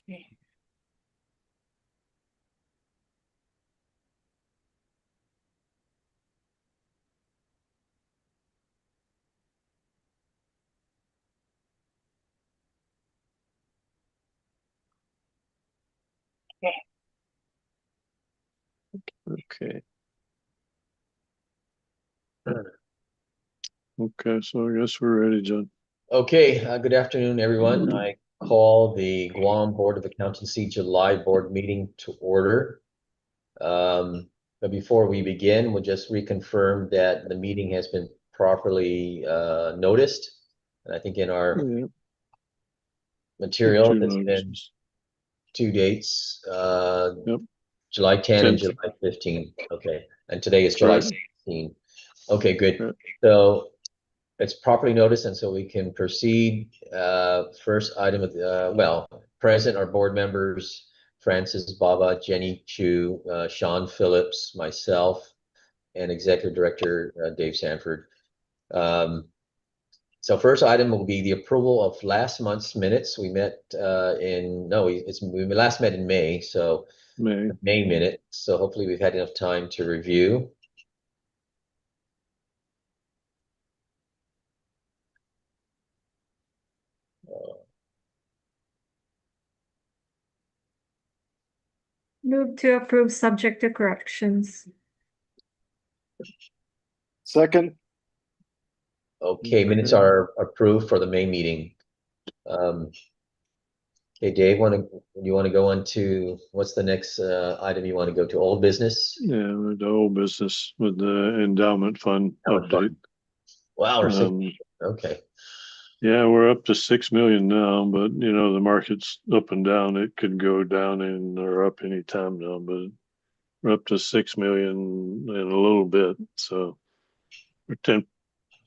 Okay. Okay, so I guess we're ready, John. Okay, good afternoon, everyone. I call the Guam Board of Accountancy July board meeting to order. But before we begin, we'll just reconfirm that the meeting has been properly noticed. And I think in our Yeah, material, two it's been notices. 2 dates, Yep, July 10 and 10th. July 15. Okay, and today is July Right. 16. Okay, good. Right. So it's properly noticed, and so we can proceed. First item of well, present are board members Francis Baba, Jenny Chu, Sean Phillips, myself, and Executive Director Dave Sanford. So first item will be the approval of last month's minutes. We met we last met in May, so May. May minute. So hopefully we've had enough time to review. Move to approve subject to corrections. Second. Okay, minutes are approved for the May meeting. Okay, Dave, you want to go on to what's the next item you want to go to? Old business? Yeah, the old business with the endowment fund update. Wow, okay. Yeah, we're up to 6 million now, but you know, the market's up and down. It could go down or up any time now, but we're up to 6 million in a little bit. So we're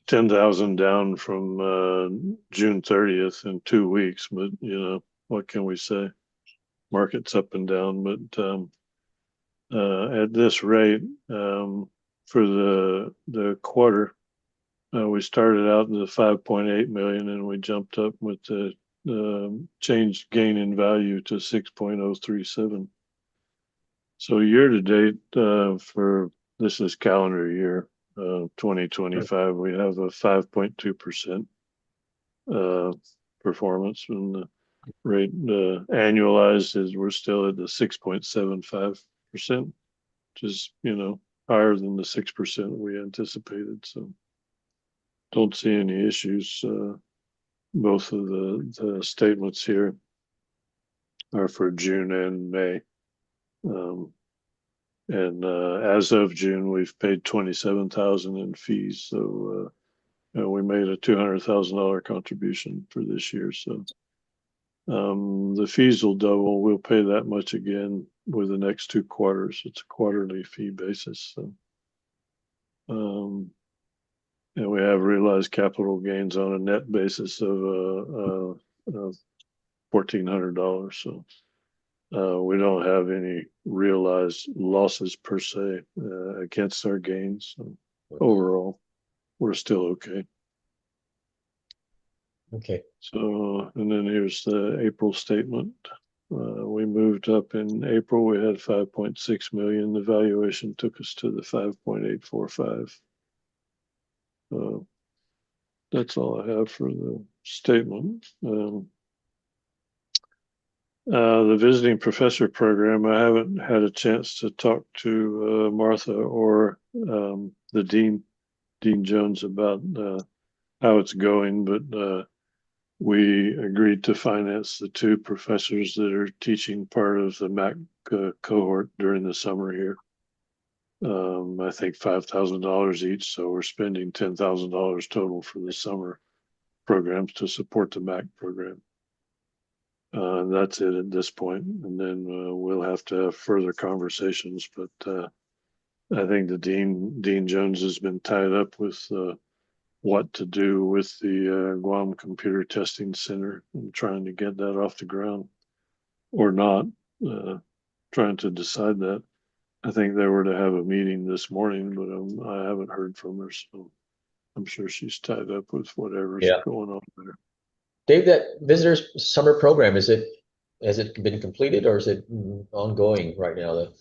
10,000 down from June 30th in 2 weeks, but you know, what can we say? Market's up and down, but at this rate, for the quarter, we started out in the 5.8 million, and we jumped up with the changed gain in value to 6.037. So year to date, for this is calendar year 2025, we have a 5.2% performance, and the rate annualized is we're still at the 6.75%, which is, you know, higher than the 6% we anticipated. So don't see any issues. Both of the statements here are for June and May. And as of June, we've paid 27,000 in fees. So we made a $200,000 contribution for this year. So the fees will double. We'll pay that much again with the next 2 quarters. It's a quarterly fee basis. So, and we have realized capital gains on a net basis of $1,400. So we don't have any realized losses per se against our gains. So overall, we're still okay. Okay. So, and then here's the April statement. We moved up in April. We had 5.6 million. The valuation took us to the 5.845. That's all I have for the statement. The visiting professor program, I haven't had a chance to talk to Martha or the Dean Jones about how it's going, but we agreed to finance the 2 professors that are teaching part of the MAC cohort during the summer here. I think $5,000 each, so we're spending $10,000 total for the summer programs to support the MAC program. And that's it at this point. And then we'll have to have further conversations. But I think the Dean Jones has been tied up with what to do with the Guam Computer Testing Center and trying to get that off the ground or not, trying to decide that. I think they were to have a meeting this morning, but I haven't heard from her. So I'm sure she's tied up with whatever's going on there. Dave, that visitors summer program, is it has it been completed or is it ongoing right now, the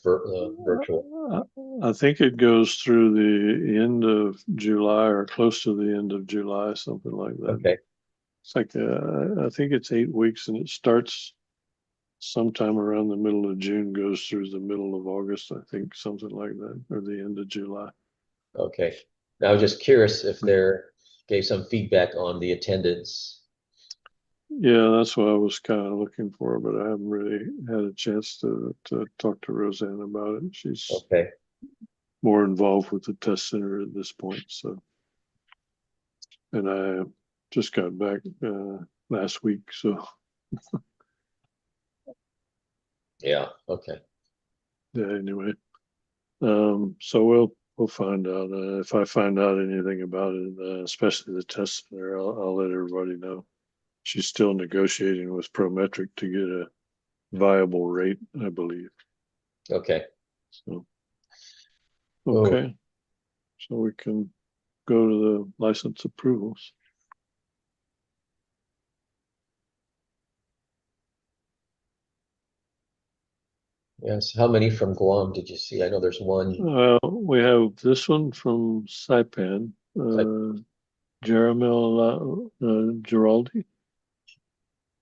virtual? I think it goes through the end of July or close to the end of July, something like that. Okay, It's like, I think it's 8 weeks and it starts sometime around the middle of June, goes through the middle of August, I think, something like that, or the end of July. okay. Now, I was just curious if there gave some feedback on the attendance. Yeah, that's what I was kind of looking for, but I haven't really had a chance to talk to Roseanne about it. She's Okay, more involved with the test center at this point, so. And I just got back last week, so yeah, okay. yeah, anyway. So we'll find out if I find out anything about it, especially the test center. I'll let everybody know. She's still negotiating with Prometric to get a viable rate, I believe. Okay. So Oh, okay, so we can go to the license approvals. yes. How many from Guam did you see? I know there's one. We have this one from Saipan, Jaramel Giraldi.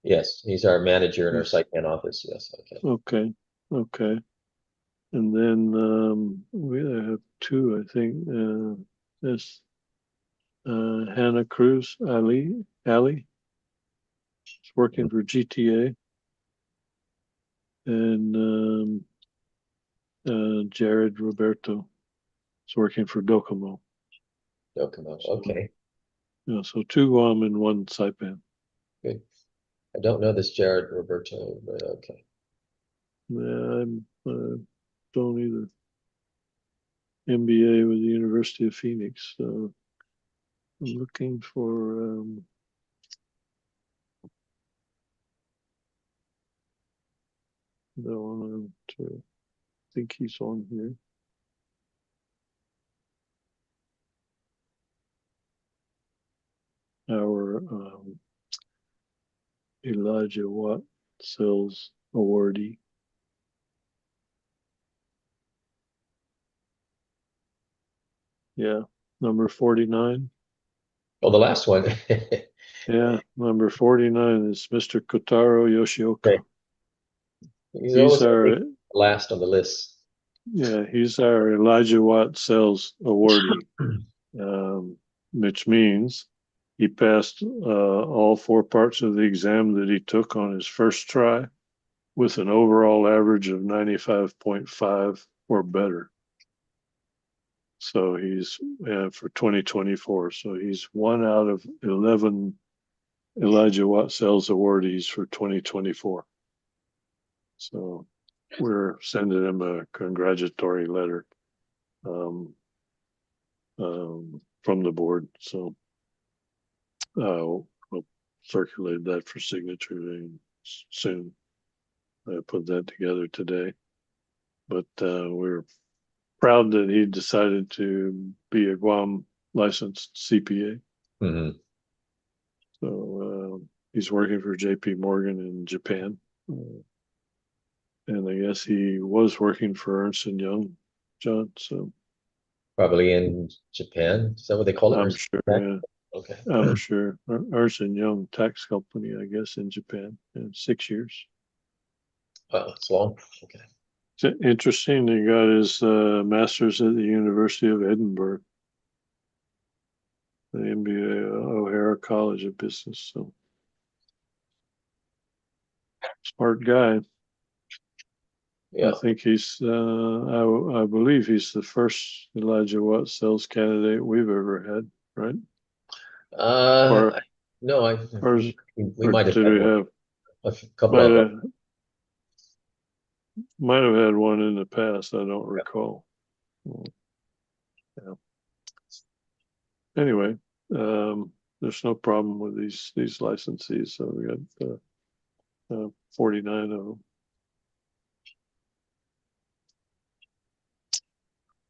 Yes, he's our manager in our Saipan office. Yes, okay. Okay, okay. And then we have two, I think. This Hannah Cruz Ali. She's working for GTA. And Jared Roberto is working for Docomo. Docomo. Okay, Yeah, so two Guam and one Saipan. good. I don't know this Jared Roberto, but okay. Yeah, I don't either. MBA with the University of Phoenix. So I'm looking for the one to think he's on here. Our Elijah Watt Sales awardee. Yeah, number 49. Oh, the last one. Yeah, number 49 is Mr. Kotaro Yoshioka. Okay. He's He's always our last on the list. he's our Elijah Watt Sales awardee, which means he passed all four parts of the exam that he took on his first try with an overall average of 95.5 or better. So he's for 2024. So he's one out of 11 Elijah Watt Sales awardees for 2024. So we're sending him a congratulatory letter from the board. So we'll circulate that for signature soon. I put that together today. But we're proud that he decided to be a Guam licensed CPA. Mm-hmm. So he's working for JP Morgan in Japan. And I guess he was working for Ernst & Young, John. So Probably in Japan. Is that what they call it? I'm sure, yeah. Okay. I'm sure. Ernst & Young tax company, I guess, in Japan. In 6 years. Wow, it's long. Okay. It's interesting. He got his master's at the University of Edinburgh, the MBA O'Hara College of Business. So smart guy. Yeah. I think he's. I believe he's the first Elijah Watt sales candidate we've ever had, right? No, we might have did had we have a couple of might have had one in the past. I don't recall. Yeah. Anyway, there's no problem with these licensees. So we got 49 of them.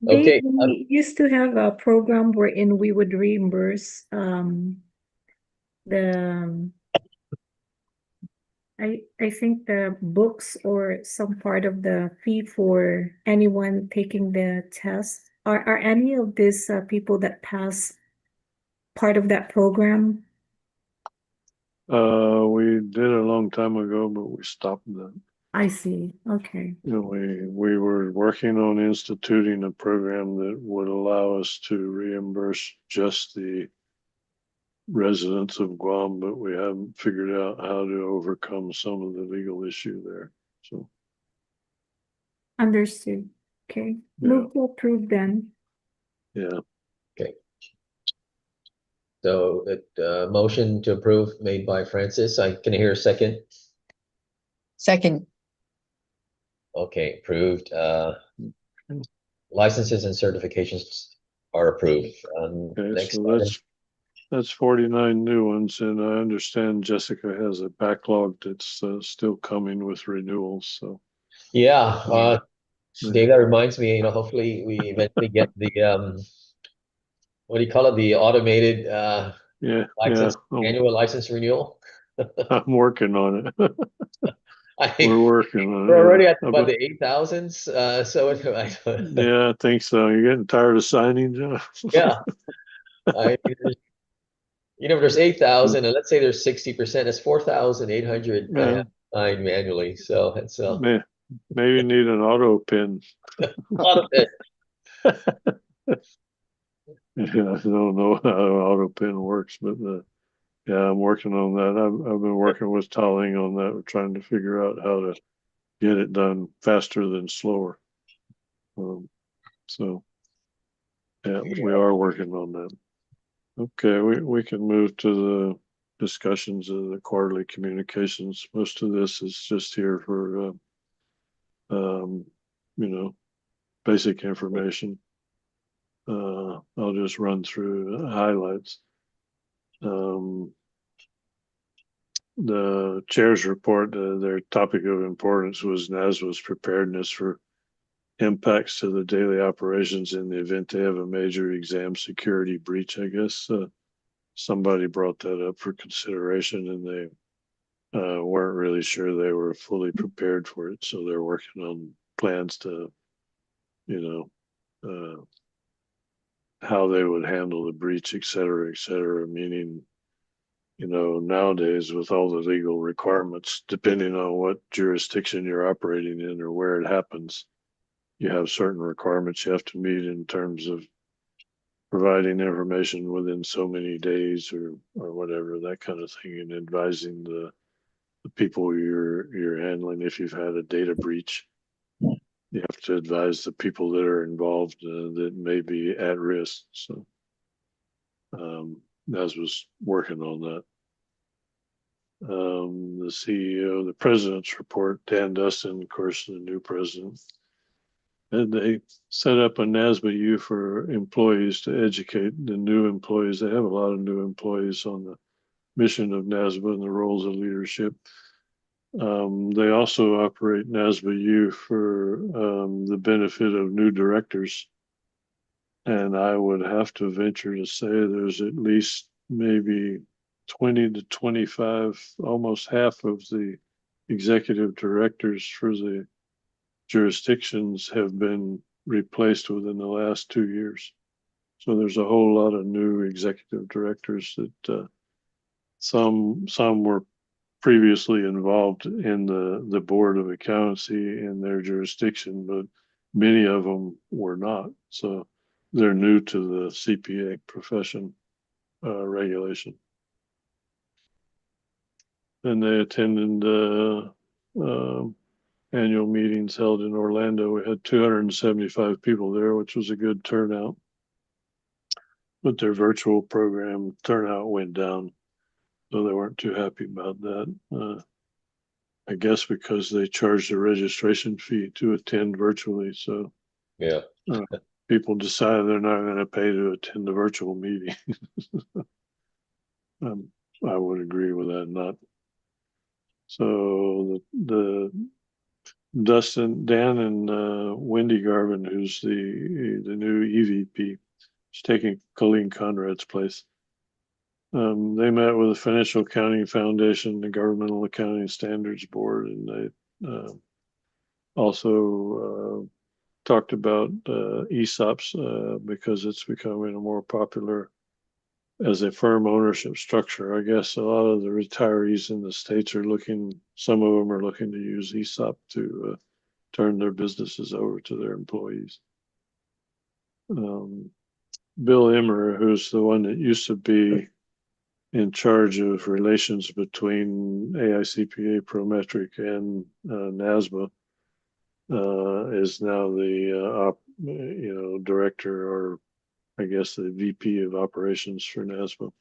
Okay. We used to have a program wherein we would reimburse the I think the books or some part of the fee for anyone taking the test, are any of these people that pass part of that program? We did a long time ago, but we stopped that. I see. Okay. You know, we were working on instituting a program that would allow us to reimburse just the residents of Guam, but we haven't figured out how to overcome some of the legal issue there. So, Understood. Okay. yeah, Move to approve then. yeah. Okay. So motion to approve made by Francis. I can hear a second. Second, Okay, approved. Licenses and certifications are approved. Okay, Next so item. that's 49 new ones, and I understand Jessica has a backlog that's still coming with renewals. So, Yeah, yeah. Dave, that reminds me, hopefully we eventually get the what do you call it? The automated Yeah, license, annual license renewal. I'm working on it. I We're working on it. We're already Yeah. at about the 8,000s. So Yeah, I think so. You're getting tired of signing, John? yeah, I there's 8,000, and let's say there's 60%. That's 4,800 I Yeah, have signed manually. So it's a maybe need an auto pin. lot of it. Yeah, I don't know how an auto pin works, but yeah, I'm working on that. I've been working with Tolling on that. We're trying to figure out how to get it done faster than slower. So yeah, we are working on that. Okay, we can move to the discussions of the quarterly communications. Most of this is just here for um, you know, basic information. I'll just run through the highlights. The chair's report, their topic of importance was NASWA's preparedness for impacts to the daily operations in the event they have a major exam security breach. I guess somebody brought that up for consideration, and they weren't really sure they were fully prepared for it. So they're working on plans to, you know, how they would handle the breach, et cetera, meaning, nowadays with all the legal requirements, depending on what jurisdiction you're operating in or where it happens, you have certain requirements you have to meet in terms of providing information within so many days or whatever, that kind of thing, and advising the people you're handling. If you've had a data breach, you have to advise the people that are involved that may be at risk. So Naz was working on that. The CEO, the president's report, Dan Dustin, of course, the new president, and they set up a NASBA U for employees to educate the new employees. They have a lot of new employees on the mission of NASBA and the roles of leadership. They also operate NASBA U for the benefit of new directors. And I would have to venture to say there's at least maybe 20 to 25, almost half of the executive directors for the jurisdictions have been replaced within the last 2 years. So there's a whole lot of new executive directors that some were previously involved in the board of accountancy in their jurisdiction, but many of them were not. So they're new to the CPA profession regulation. And they attended annual meetings held in Orlando. We had 275 people there, which was a good turnout. But their virtual program turnout went down, so they weren't too happy about that. I guess because they charged a registration fee to attend virtually. So Yeah. People decided they're not going to pay to attend the virtual meeting. I would agree with that. Not so the Dan and Wendy Garvin, who's the new EVP, is taking Colleen Conrad's place. They met with the Financial Accounting Foundation, the Governmental Accounting Standards Board, and they also talked about ESOPs because it's becoming a more popular as a firm ownership structure. I guess a lot of the retirees in the States are looking, some of them are looking to use ESOP to turn their businesses over to their employees. Bill Emmer, who's the one that used to be in charge of relations between AICPA, Prometric, and NASBA, is now the director, or I guess the VP of operations for NASBA.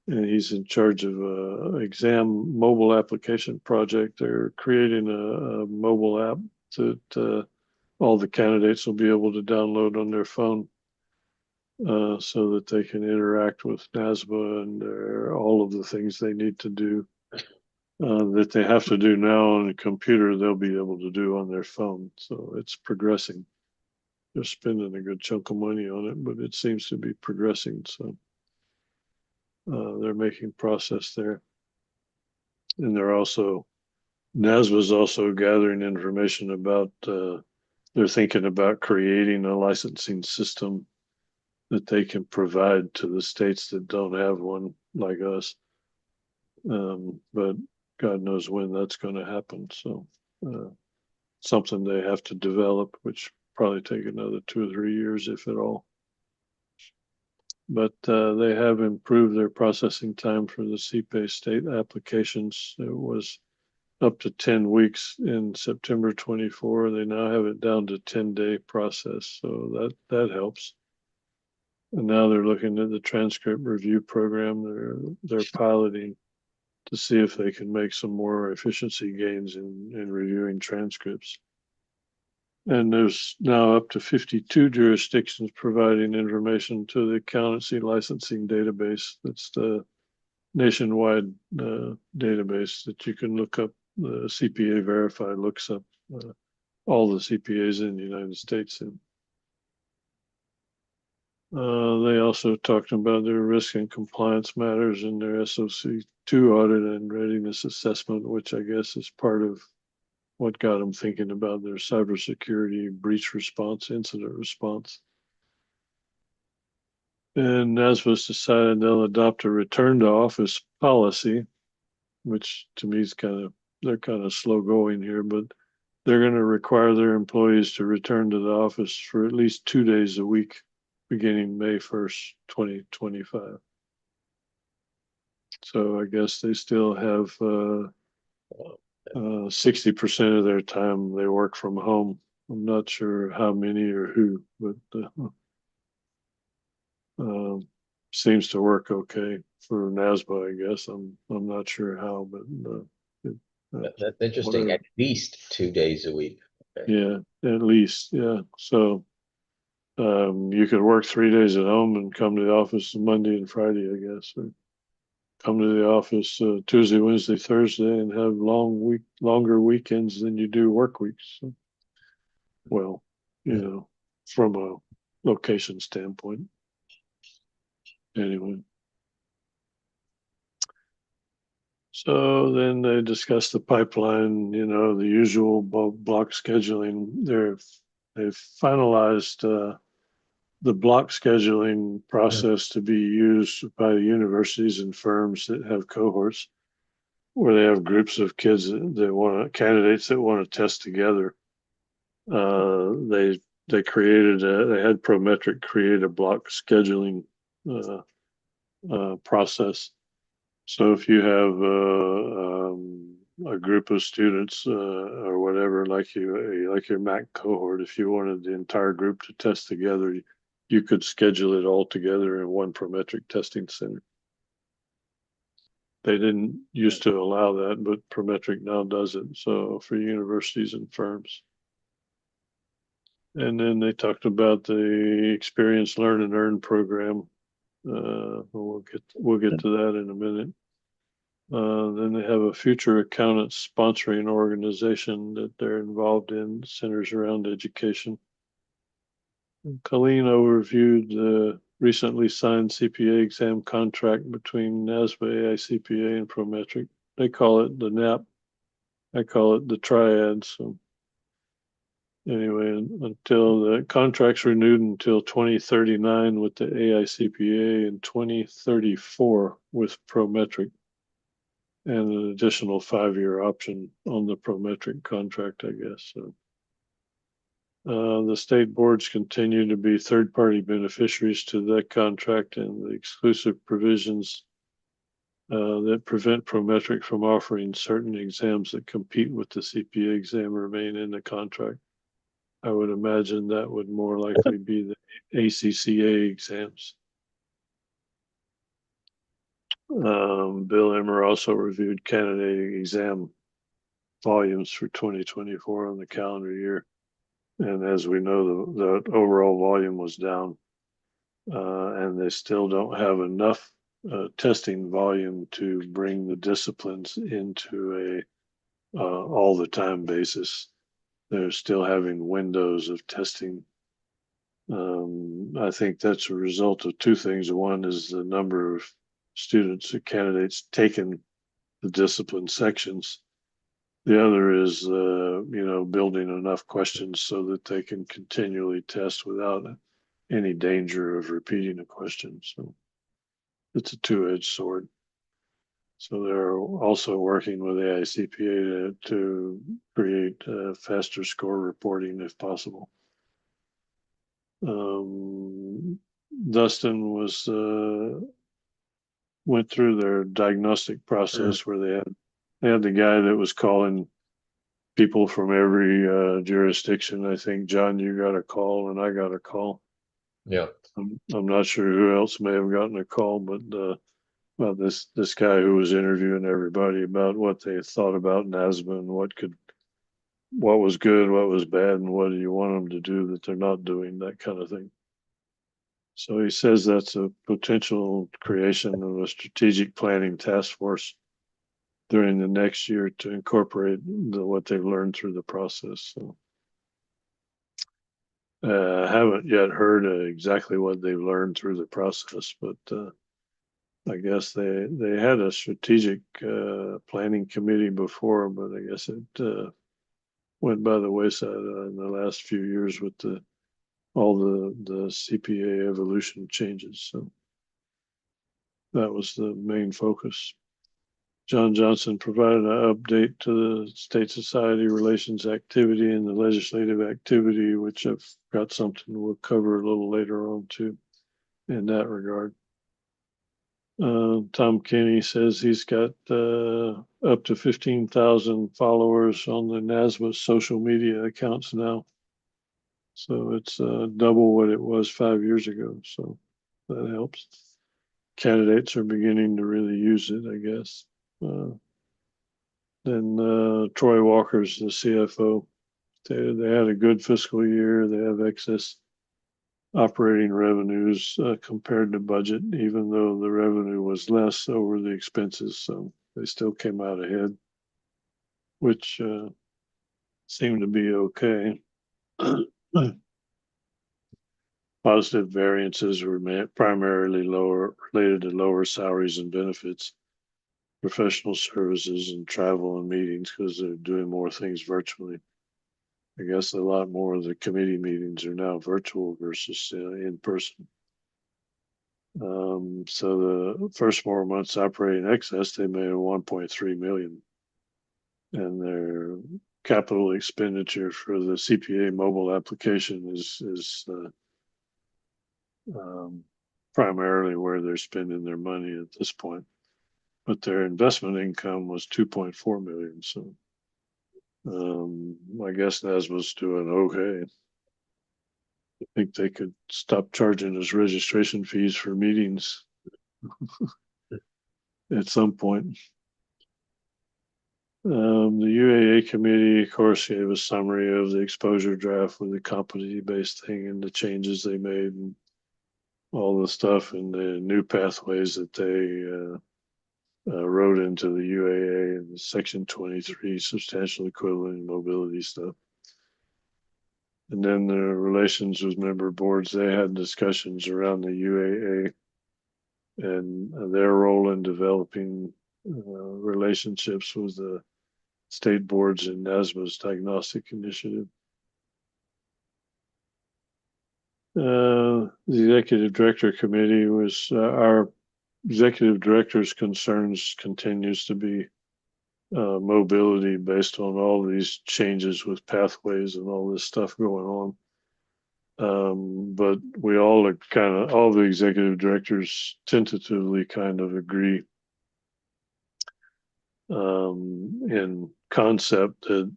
And he's in charge of an exam mobile application project. They're creating a mobile app that all the candidates will be able to download on their phone so that they can interact with NASBA and all of the things they need to do that they have to do now on a computer, they'll be able to do on their phone. So it's progressing. They're spending a good chunk of money on it, but it seems to be progressing. So they're making progress there. And they're also, NASBA's also gathering information about, they're thinking about creating a licensing system that they can provide to the states that don't have one like us. But God knows when that's going to happen. So something they have to develop, which probably take another 2 or 3 years, if at all. But they have improved their processing time for the CPA state applications. It was up to 10 weeks in September 24. They now have it down to 10-day process. So that helps. And now they're looking at the transcript review program. They're piloting to see if they can make some more efficiency gains in reviewing transcripts. And there's now up to 52 jurisdictions providing information to the accountancy licensing database. That's the nationwide database that you can look up. The CPA Verify looks up all the CPAs in the United States. And they also talked about their risk and compliance matters in their SOC2 audit and readiness assessment, which I guess is part of what got them thinking about their cybersecurity breach response, incident response. And NASBA's decided they'll adopt a return to office policy, which to me is they're kind of slow going here, but they're going to require their employees to return to the office for at least 2 days a week, beginning May 1st, 2025. So I guess they still have 60% of their time they work from home. I'm not sure how many or who, but seems to work okay for NASBA, I guess. I'm not sure how, but That's interesting. whatever. At least 2 days a week. Okay. Yeah, at least, yeah. So you could work 3 days at home and come to the office Monday and Friday, I guess, or come to the office Tuesday, Wednesday, Thursday, and have longer weekends than you do work weeks. So, well, from a location standpoint. Anyway. So then they discussed the pipeline, the usual block scheduling. They've finalized the block scheduling process to be used by the universities and firms that have cohorts where they have groups of kids candidates that want to test together. They had Prometric create a block scheduling process. So if you have a group of students or whatever, like your MAC cohort, if you wanted the entire group to test together, you could schedule it all together in one Prometric testing center. They didn't used to allow that, but Prometric now does it. So for universities and firms. And then they talked about the Experience, Learn, and Earn program. We'll get to that in a minute. Then they have a future accountants sponsoring organization that they're involved in, centers around education. And Colleen overviewed recently signed CPA exam contract between NASBA, AICPA, and Prometric. They call it the NAP. I call it the triad. So anyway, until the contract's renewed until 2039 with the AICPA and 2034 with Prometric, and an additional 5-year option on the Prometric contract, I guess. So the state boards continue to be third-party beneficiaries to that contract, and the exclusive provisions that prevent Prometric from offering certain exams that compete with the CPA exam remain in the contract. I would imagine that would more likely be the ACCA exams. Bill Emmer also reviewed candidate exam volumes for 2024 on the calendar year. And as we know, the overall volume was down, and they still don't have enough testing volume to bring the disciplines into a all the time basis. They're still having windows of testing. I think that's a result of two things. One is the number of students or candidates taking the discipline sections. The other is, building enough questions so that they can continually test without any danger of repeating a question. So it's a two-edged sword. So they're also working with AICPA to create faster score reporting if possible. Dustin went through their diagnostic process where they had the guy that was calling people from every jurisdiction. I think, John, you got a call and I got a call. Yeah. I'm not sure who else may have gotten a call, but well, this guy who was interviewing everybody about what they thought about NASBA and what was good, what was bad, and what do you want them to do that they're not doing, that kind of thing. So he says that's a potential creation of a strategic planning task force during the next year to incorporate what they've learned through the process. So I haven't yet heard exactly what they've learned through the process, but I guess they had a strategic planning committee before, but I guess it went by the wayside in the last few years with all the CPA evolution changes. So that was the main focus. John Johnson provided an update to the state society relations activity and the legislative activity, which I've got something we'll cover a little later on too in that regard. Tom Kenny says he's got up to 15,000 followers on the NASBA social media accounts now. So it's double what it was 5 years ago. So that helps. Candidates are beginning to really use it, I guess. Then Troy Walker's the CFO. They had a good fiscal year. They have excess operating revenues compared to budget, even though the revenue was less over the expenses. So they still came out ahead, which seemed to be okay. Positive variances were primarily related to lower salaries and benefits, professional services, and travel and meetings because they're doing more things virtually. I guess a lot more of the committee meetings are now virtual versus in person. So the first 4 months operating excess, they made a 1.3 million, and their capital expenditure for the CPA mobile application is primarily where they're spending their money at this point. But their investment income was 2.4 million. So I guess NASBA's doing okay. I think they could stop charging us registration fees for meetings at some point. The UAA committee, of course, gave a summary of the exposure draft with the competency-based thing and the changes they made and all the stuff and the new pathways that they wrote into the UAA and the Section 23 substantial equivalent mobility stuff. And then the relations with member boards, they had discussions around the UAA and their role in developing relationships with the state boards and NASMA's diagnostic initiative. The executive director committee was our executive director's concerns continues to be mobility based on all these changes with pathways and all this stuff going on. But we all are all the executive directors tentatively kind of agree in concept that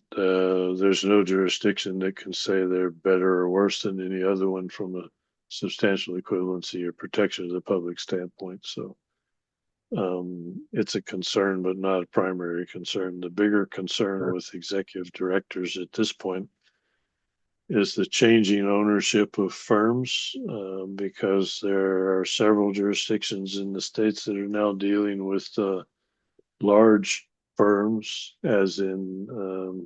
there's no jurisdiction that can say they're better or worse than any other one from a substantial equivalency or protection of the public standpoint. So it's a concern, but not a primary concern. The bigger concern with executive directors at this point is the changing ownership of firms, because there are several jurisdictions in the states that are now dealing with large firms, as in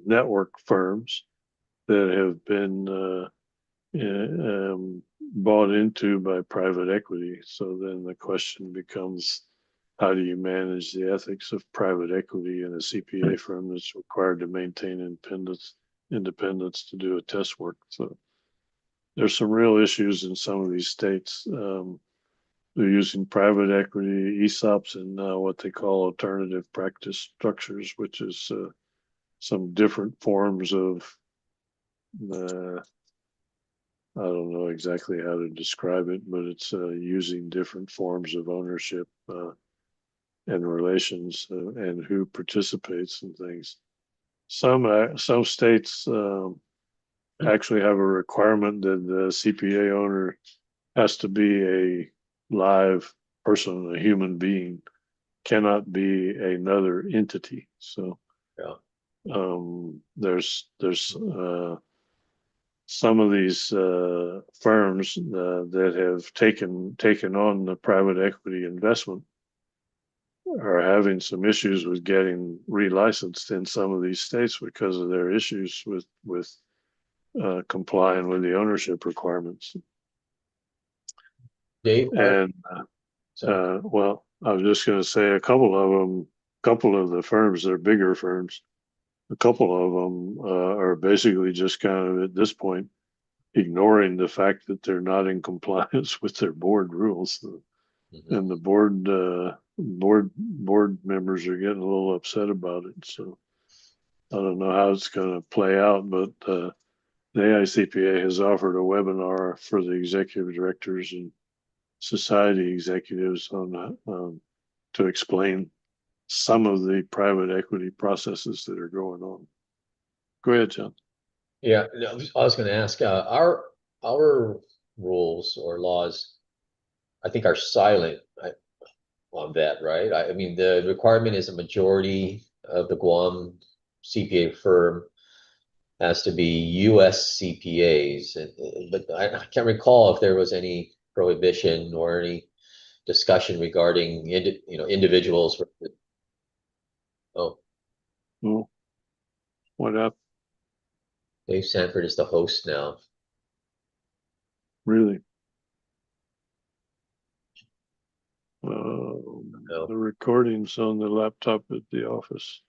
network firms that have been bought into by private equity. So then the question becomes, how do you manage the ethics of private equity in a CPA firm that's required to maintain independence to do a test work? So there's some real issues in some of these states. They're using private equity, ESOPs, and what they call alternative practice structures, which is some different forms of, I don't know exactly how to describe it, but it's using different forms of ownership and relations and who participates in things. Some states actually have a requirement that the CPA owner has to be a live person, a human being, cannot be another entity. So Yeah. there's some of these firms that have taken on the private equity investment are having some issues with getting relicensed in some of these states because of their issues with complying with the ownership requirements. Dave? And well, I was just going to say a couple of the firms, they're bigger firms. A couple of them are basically just kind of at this point ignoring the fact that they're not in compliance with their board rules, and the board members are getting a little upset about it. So I don't know how it's going to play out, but the AICPA has offered a webinar for the executive directors and society executives on to explain some of the private equity processes that are going on. Go ahead, John. Yeah, I was going to ask, our rules or laws, I think, are silent on that, right? I mean, the requirement is a majority of the Guam CPA firm has to be US CPAs, but I can't recall if there was any prohibition or any discussion regarding individuals. Oh, Well, what up? Dave Sanford is the host now. Really? No. The recording's on the laptop at the office.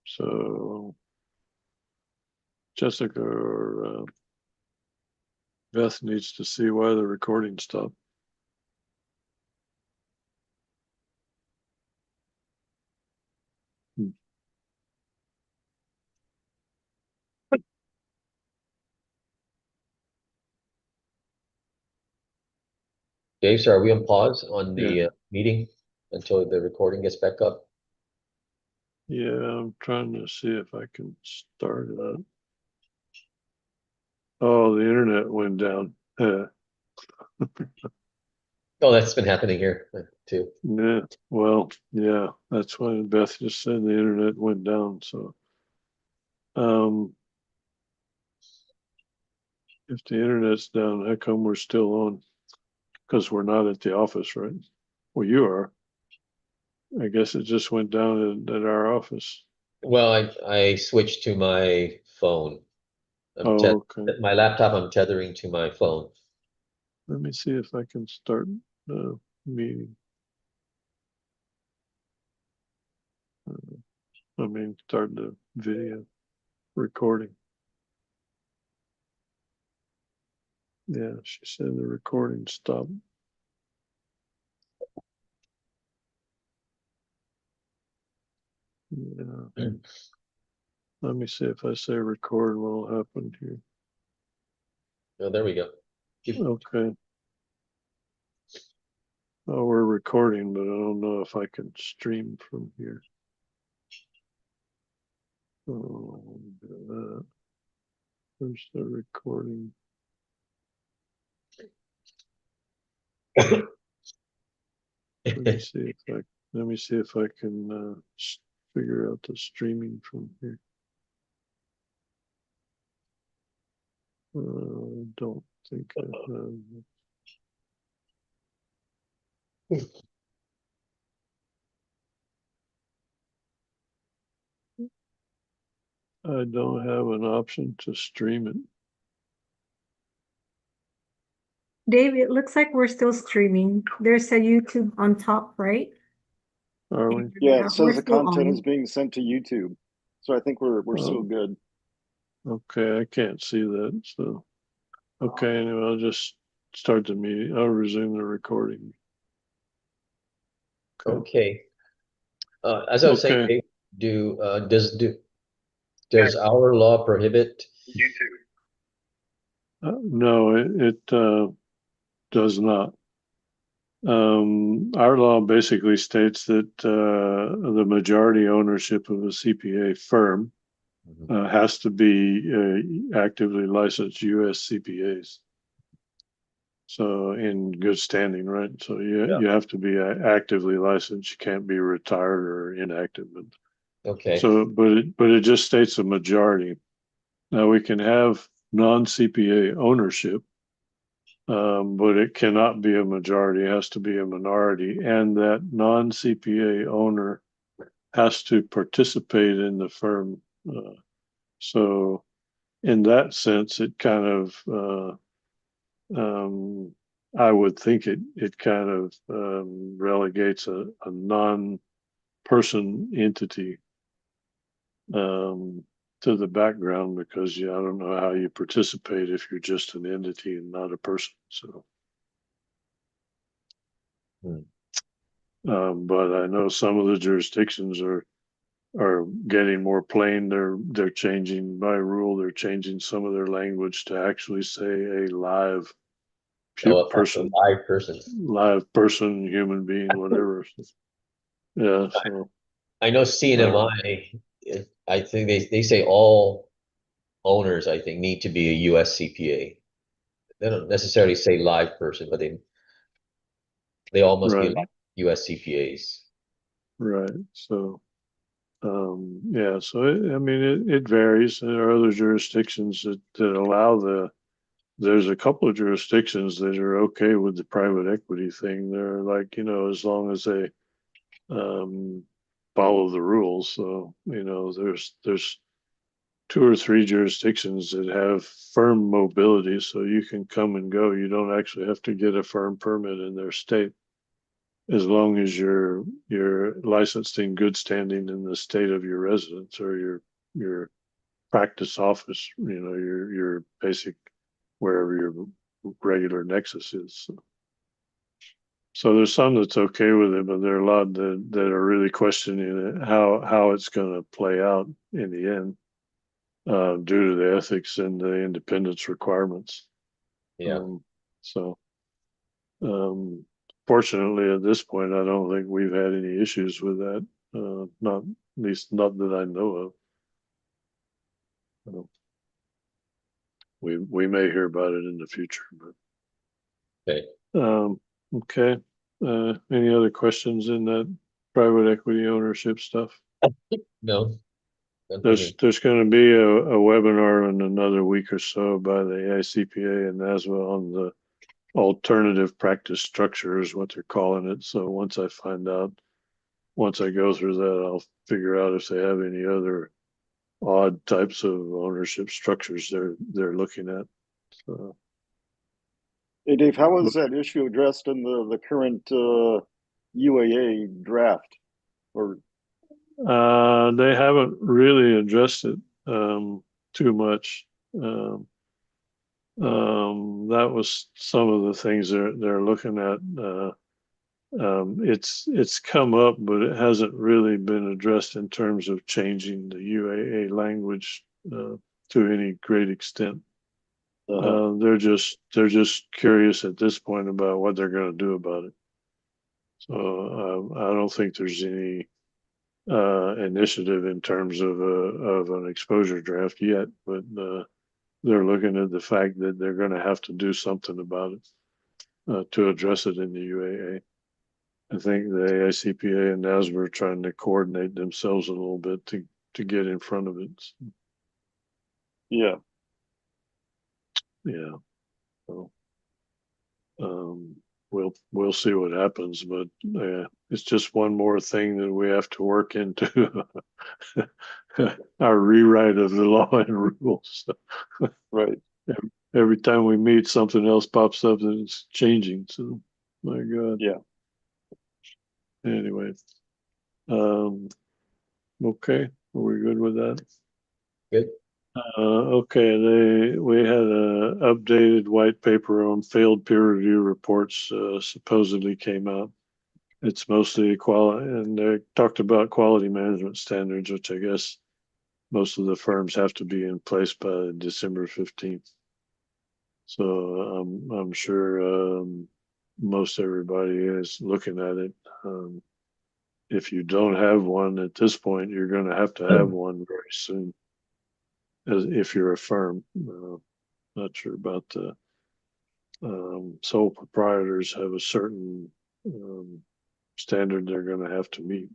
So Jessica or Beth needs to see why the recording stopped. Dave, so are we on pause on the Yeah. meeting until the recording gets back up? Yeah, I'm trying to see if I can start it up. Oh, the internet went down. Oh, that's been happening here too. Yeah, well, yeah, that's why Beth just said the internet went down. So, if the internet's down, how come we're still on? Because we're not at the office, right? Well, you are. I guess it just went down at our office. Well, I switched to my phone. Oh, okay. My laptop, I'm tethering to my phone. Let me see if I can start the meeting. I mean, start the video recording. Yeah, she said the recording stopped. Yeah. Let me see if I say record, what'll happen here. Oh, there we go. Okay. Oh, we're recording, but I don't know if I can stream from here. Oh, where's the recording? Let me see if I can figure out the streaming from here. Don't think I have. I don't have an option to stream it. Dave, it looks like we're still streaming. There's a YouTube on top, right? Are we? Yeah, it We're says the still content on. is being sent to YouTube. So I think we're still good. Okay, I can't see that. So, okay, anyway, I'll just start the meeting. I'll resume the recording. Okay. As I was saying, Okay. Dave, does our law prohibit? No, it does not. Our law basically states that the majority ownership of a CPA firm has to be actively licensed U.S. CPAs. So in good standing, right? So you have to be actively licensed. You can't be retired or inactive. Okay. So, but it just states a majority. Now we can have non-CPA ownership, but it cannot be a majority. It has to be a minority, and that non-CPA owner has to participate in the firm. So, in that sense, it kind of I would think it kind of relegates a non-person entity to the background because I don't know how you participate if you're just an entity and not a person. So, but I know some of the jurisdictions are getting more plain. They're changing by rule. They're changing some of their language to actually say a live person, live person, human being, whatever. Yeah. So I know CNMI, I think they say all owners, I think, need to be a US CPA. They don't necessarily say live person, but they all must be like US CPAs. Right. So, yeah. So I mean, it varies. There are other jurisdictions that allow there's a couple of jurisdictions that are okay with the private equity thing. They're like, as long as they follow the rules. So, there's two or three jurisdictions that have firm mobility, so you can come and go. You don't actually have to get a firm permit in their state, as long as you're licensed in good standing in the state of your residence or your practice office. Your basic wherever your regular nexus is. So there's some that's okay with it, but there are a lot that are really questioning it, how it's going to play out in the end. Due to the ethics and the independence requirements. Yeah. So, fortunately, at this point, I don't think we've had any issues with that. Not at least not that I know of. We may hear about it in the future, but Okay. Okay. Any other questions in that private equity ownership stuff? No. There's going to be a webinar in another week or so by the AICPA and NASWA on the alternative practice structure is what they're calling it. So once I find out once I go through that, I'll figure out if they have any other odd types of ownership structures they're looking at. Hey, Dave, how was that issue addressed in the current UAA draft? Or They haven't really addressed it too much. That was some of the things they're looking at. It's come up, but it hasn't really been addressed in terms of changing the UAA language to any great extent. They're just curious at this point about what they're going to do about it. So I don't think there's any initiative in terms of an exposure draft yet, but they're looking at the fact that they're going to have to do something about it to address it in the UAA. I think the AICPA and NASBA are trying to coordinate themselves a little bit to get in front of it. So, yeah, yeah. So, we'll see what happens, but it's just one more thing that we have to work into our rewrite of the law and rules. right. Every time we meet, something else pops up and it's changing. So, my God. Yeah. Anyway, okay, are we good with that? Good. Okay, we had a updated white paper on failed peer review reports supposedly came out. It's mostly quality, and they talked about quality management standards, which I guess most of the firms have to be in place by December 15th. So I'm sure most everybody is looking at it. If you don't have one at this point, you're going to have one very soon. As if you're a firm, not sure about the sole proprietors have a certain standard they're going to have to meet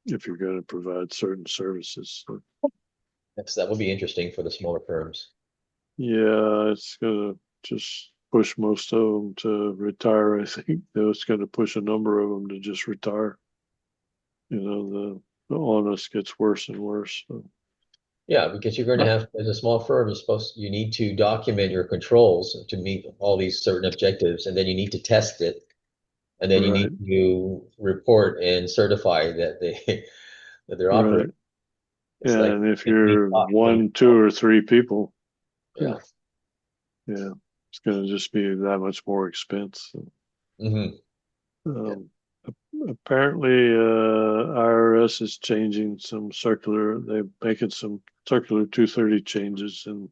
if you're going to provide certain services. So, That would be interesting for the smaller firms. yeah, it's going to just push most of them to retire. I think it's going to push a number of them to just retire. You know, the onus gets worse and worse. So. Yeah, because you're going to have, as a small firm, you need to document your controls to meet all these certain objectives, and then you need to test it, and then you need to report and certify that they're operating. It's Yeah, like, and if you're 1, 2, or 3 people, yeah, it's going to just be that much more expense. So, apparently, IRS is changing some circular. They're making some circular 230 changes, and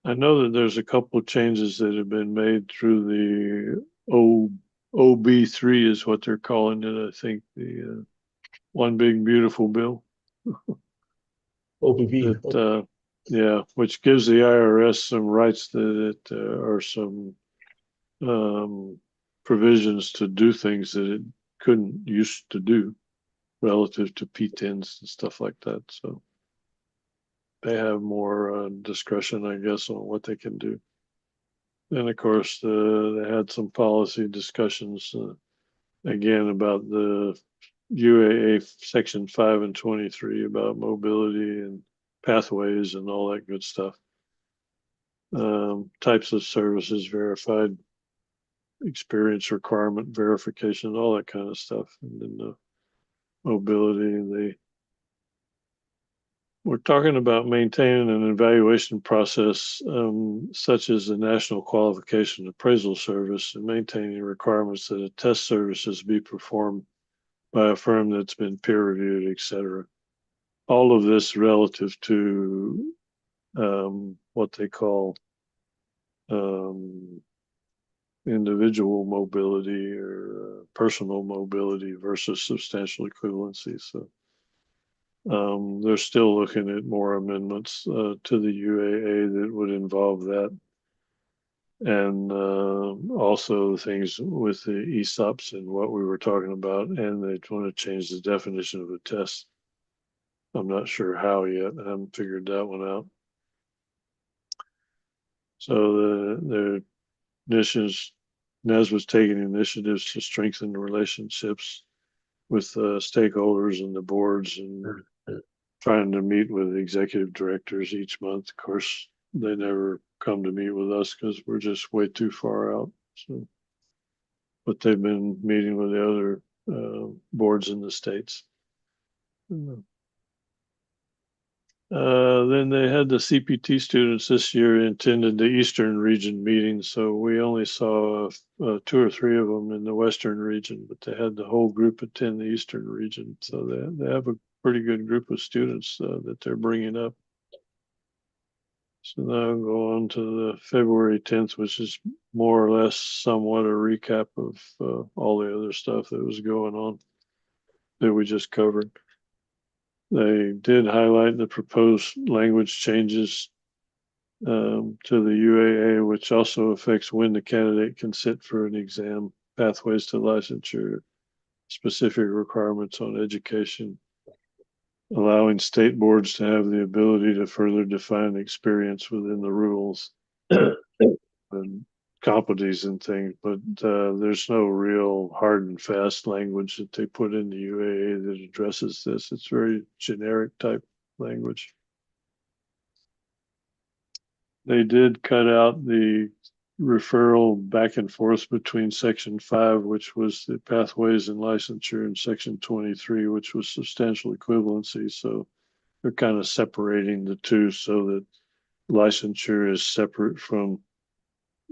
I know that there's a couple of changes that have been made through the OB3 is what they're calling it. I think the One Big Beautiful Bill. OBB. That, which gives the IRS some rights that are some provisions to do things that it couldn't used to do relative to P10s and stuff like that. So they have more discretion, I guess, on what they can do. And of course, they had some policy discussions again about the UAA Section 5 and 23 about mobility and pathways and all that good stuff. Types of services verified, experience requirement verification, all that kind of stuff. And then the mobility, we're talking about maintaining an evaluation process such as the National Qualification Appraisal Service and maintaining requirements that a test services be performed by a firm that's been peer reviewed, etc. All of this relative to what they call individual mobility or personal mobility versus substantial equivalency. So they're still looking at more amendments to the UAA that would involve that. And also things with the ESOPs and what we were talking about, and they want to change the definition of a test. I'm not sure how yet. I haven't figured that one out. So the initiatives, NAS was taking initiatives to strengthen the relationships with stakeholders and the boards and trying to meet with executive directors each month. Of course, they never come to meet with us because we're just way too far out. So, but they've been meeting with the other boards in the states. Then they had the CPT students this year attended the Eastern region meeting, so we only saw 2 or 3 of them in the Western region, but they had the whole group attend the Eastern region. So they have a pretty good group of students that they're bringing up. So now I'll go on to the February 10th, which is more or less somewhat a recap of all the other stuff that was going on that we just covered. They did highlight the proposed language changes to the UAA, which also affects when the candidate can sit for an exam, pathways to licensure, specific requirements on education, allowing state boards to have the ability to further define experience within the rules and competencies and things, but there's no real hard and fast language that they put in the UAA that addresses this. It's very generic type language. They did cut out the referral back and forth between section 5, which was the pathways and licensure, and section 23, which was substantial equivalency. So they're kind of separating the two so that licensure is separate from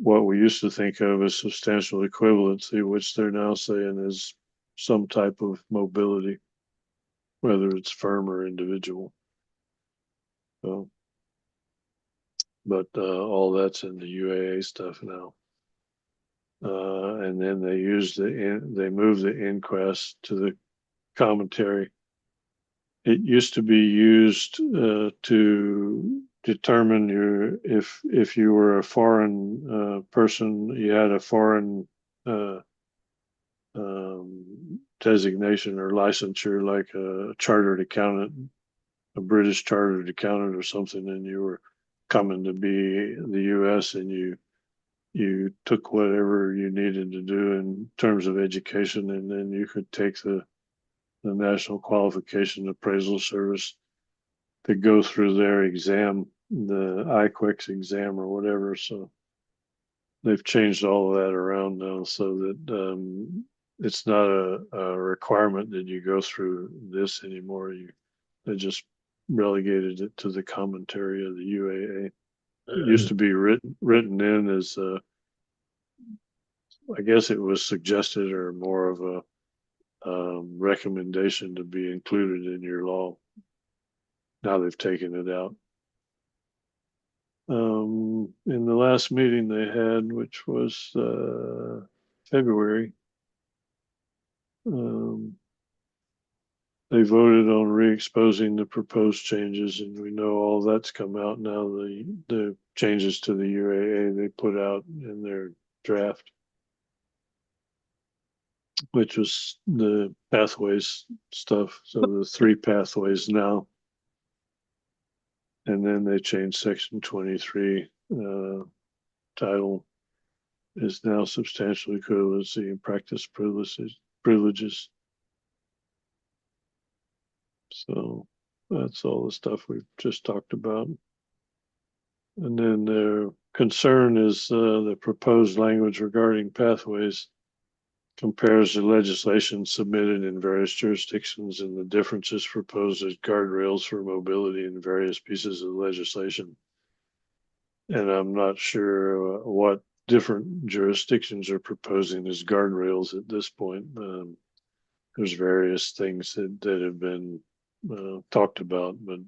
what we used to think of as substantial equivalency, which they're now saying is some type of mobility, whether it's firm or individual. So, but all that's in the UAA stuff now. And then they moved the inquest to the commentary. It used to be used to determine if you were a foreign person, you had a foreign designation or licensure, like a chartered accountant, a British chartered accountant or something, and you were coming to be the U.S. and you took whatever you needed to do in terms of education, and then you could take the National Qualification Appraisal Service to go through their exam, the IQEX exam or whatever. So they've changed all of that around now so that it's not a requirement that you go through this anymore. They just relegated it to the commentary of the UAA. It used to be written in as I guess it was suggested or more of a recommendation to be included in your law. Now they've taken it out. In the last meeting they had, which was February, they voted on re-exposing the proposed changes, and we know all that's come out now. The changes to the UAA they put out in their draft, which was the pathways stuff. So the 3 pathways now. And then they changed section 23, title is now substantial equivalency and practice privileges. So that's all the stuff we've just talked about. And then their concern is the proposed language regarding pathways compares the legislation submitted in various jurisdictions and the differences proposed as guardrails for mobility in various pieces of legislation. And I'm not sure what different jurisdictions are proposing as guardrails at this point. There's various things that have been talked about, but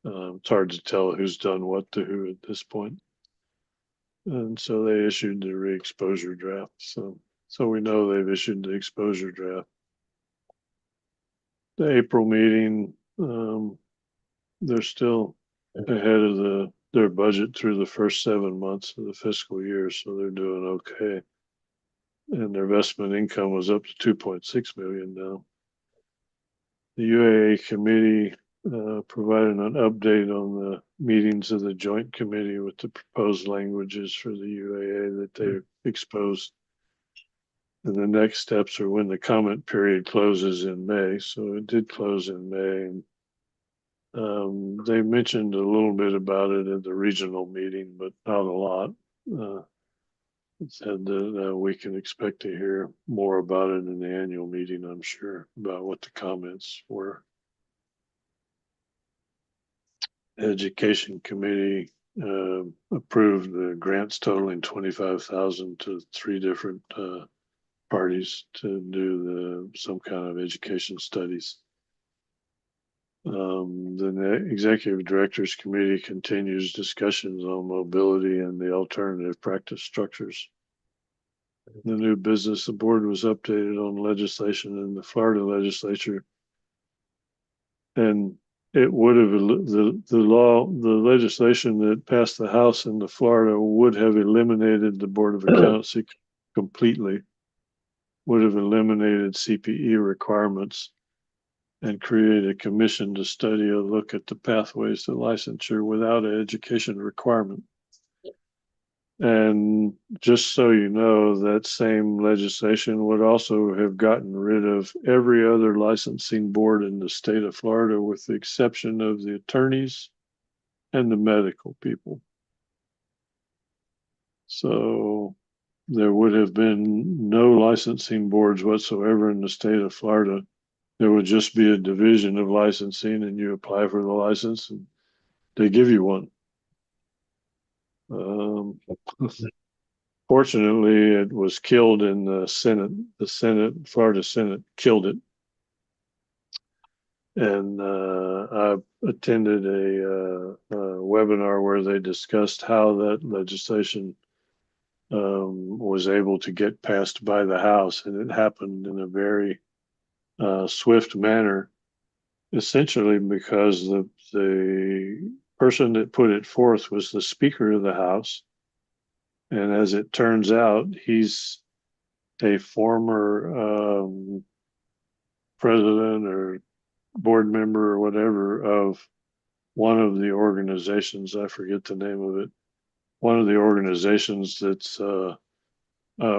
it's hard to tell who's done what to who at this point. And so they issued the re-exposure draft. So we know they've issued the exposure draft. The April meeting, they're still ahead of their budget through the first 7 months of the fiscal year, so they're doing okay. And their investment income was up to 2.6 million now. The UAA committee provided an update on the meetings of the joint committee with the proposed languages for the UAA that they exposed. And the next steps are when the comment period closes in May. So it did close in May. And they mentioned a little bit about it at the regional meeting, but not a lot. Said that we can expect to hear more about it in the annual meeting, I'm sure, about what the comments were. Education Committee approved the grants totaling 25,000 to 3 different parties to do some kind of education studies. Then the Executive Directors Committee continues discussions on mobility and the alternative practice structures. The new business, the board was updated on legislation in the Florida legislature. And it would have, the legislation that passed the House in the Florida would have eliminated the Board of Accountancy completely, would have eliminated CPE requirements and created a commission to study a look at the pathways to licensure without an education requirement. And just so you know, that same legislation would also have gotten rid of every other licensing board in the state of Florida, with the exception of the attorneys and the medical people. So there would have been no licensing boards whatsoever in the state of Florida. There would just be a division of licensing, and you apply for the license and they give you one. Fortunately, it was killed in the Senate. The Senate, Florida Senate, killed it. And I attended a webinar where they discussed how that legislation was able to get passed by the House, and it happened in a very swift manner, essentially because the person that put it forth was the Speaker of the House. And as it turns out, he's a former president or board member or whatever of one of the organizations. I forget the name of it. One of the organizations that's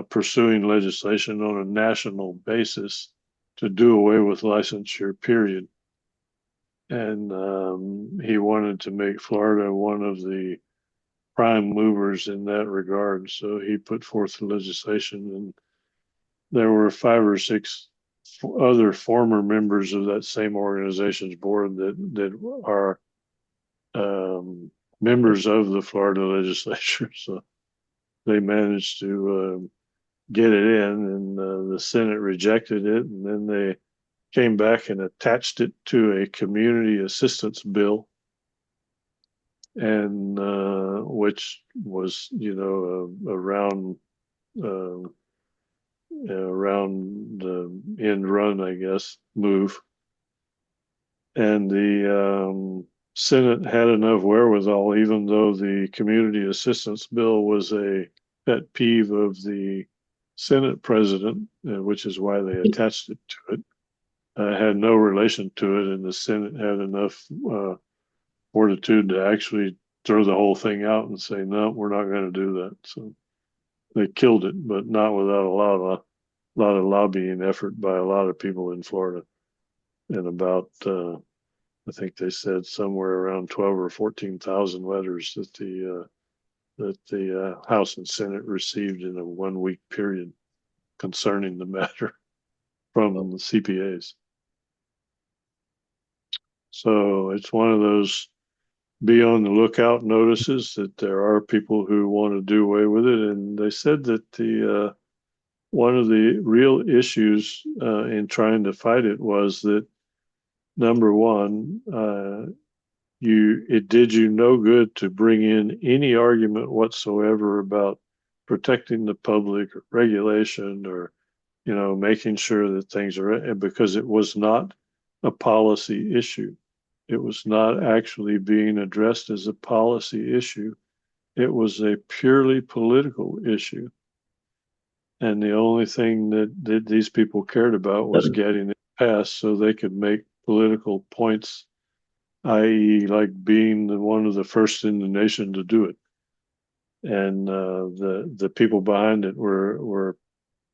pursuing legislation on a national basis to do away with licensure, period. And he wanted to make Florida one of the prime movers in that regard. So he put forth the legislation, and there were 5 or 6 other former members of that same organization's board that are members of the Florida legislature. So they managed to get it in, and the Senate rejected it, and then they came back and attached it to a community assistance bill, and which was, around the end run, I guess, move. And the Senate had enough wherewithal, even though the community assistance bill was a pet peeve of the Senate president, which is why they attached it to it. Had no relation to it, and the Senate had enough fortitude to actually throw the whole thing out and say, no, we're not going to do that. So they killed it, but not without a lot of lobbying effort by a lot of people in Florida. And about, I think they said somewhere around 12 or 14,000 letters that the House and Senate received in a 1-week period concerning the matter from the CPAs. So it's one of those be on the lookout notices that there are people who want to do away with it. And they said that the one of the real issues in trying to fight it was that, number one, it did you no good to bring in any argument whatsoever about protecting the public or regulation or, making sure that things are, because it was not a policy issue. It was not actually being addressed as a policy issue. It was a purely political issue. And the only thing that these people cared about was getting it passed so they could make political points, i.e., like being one of the first in the nation to do it. And the people behind it were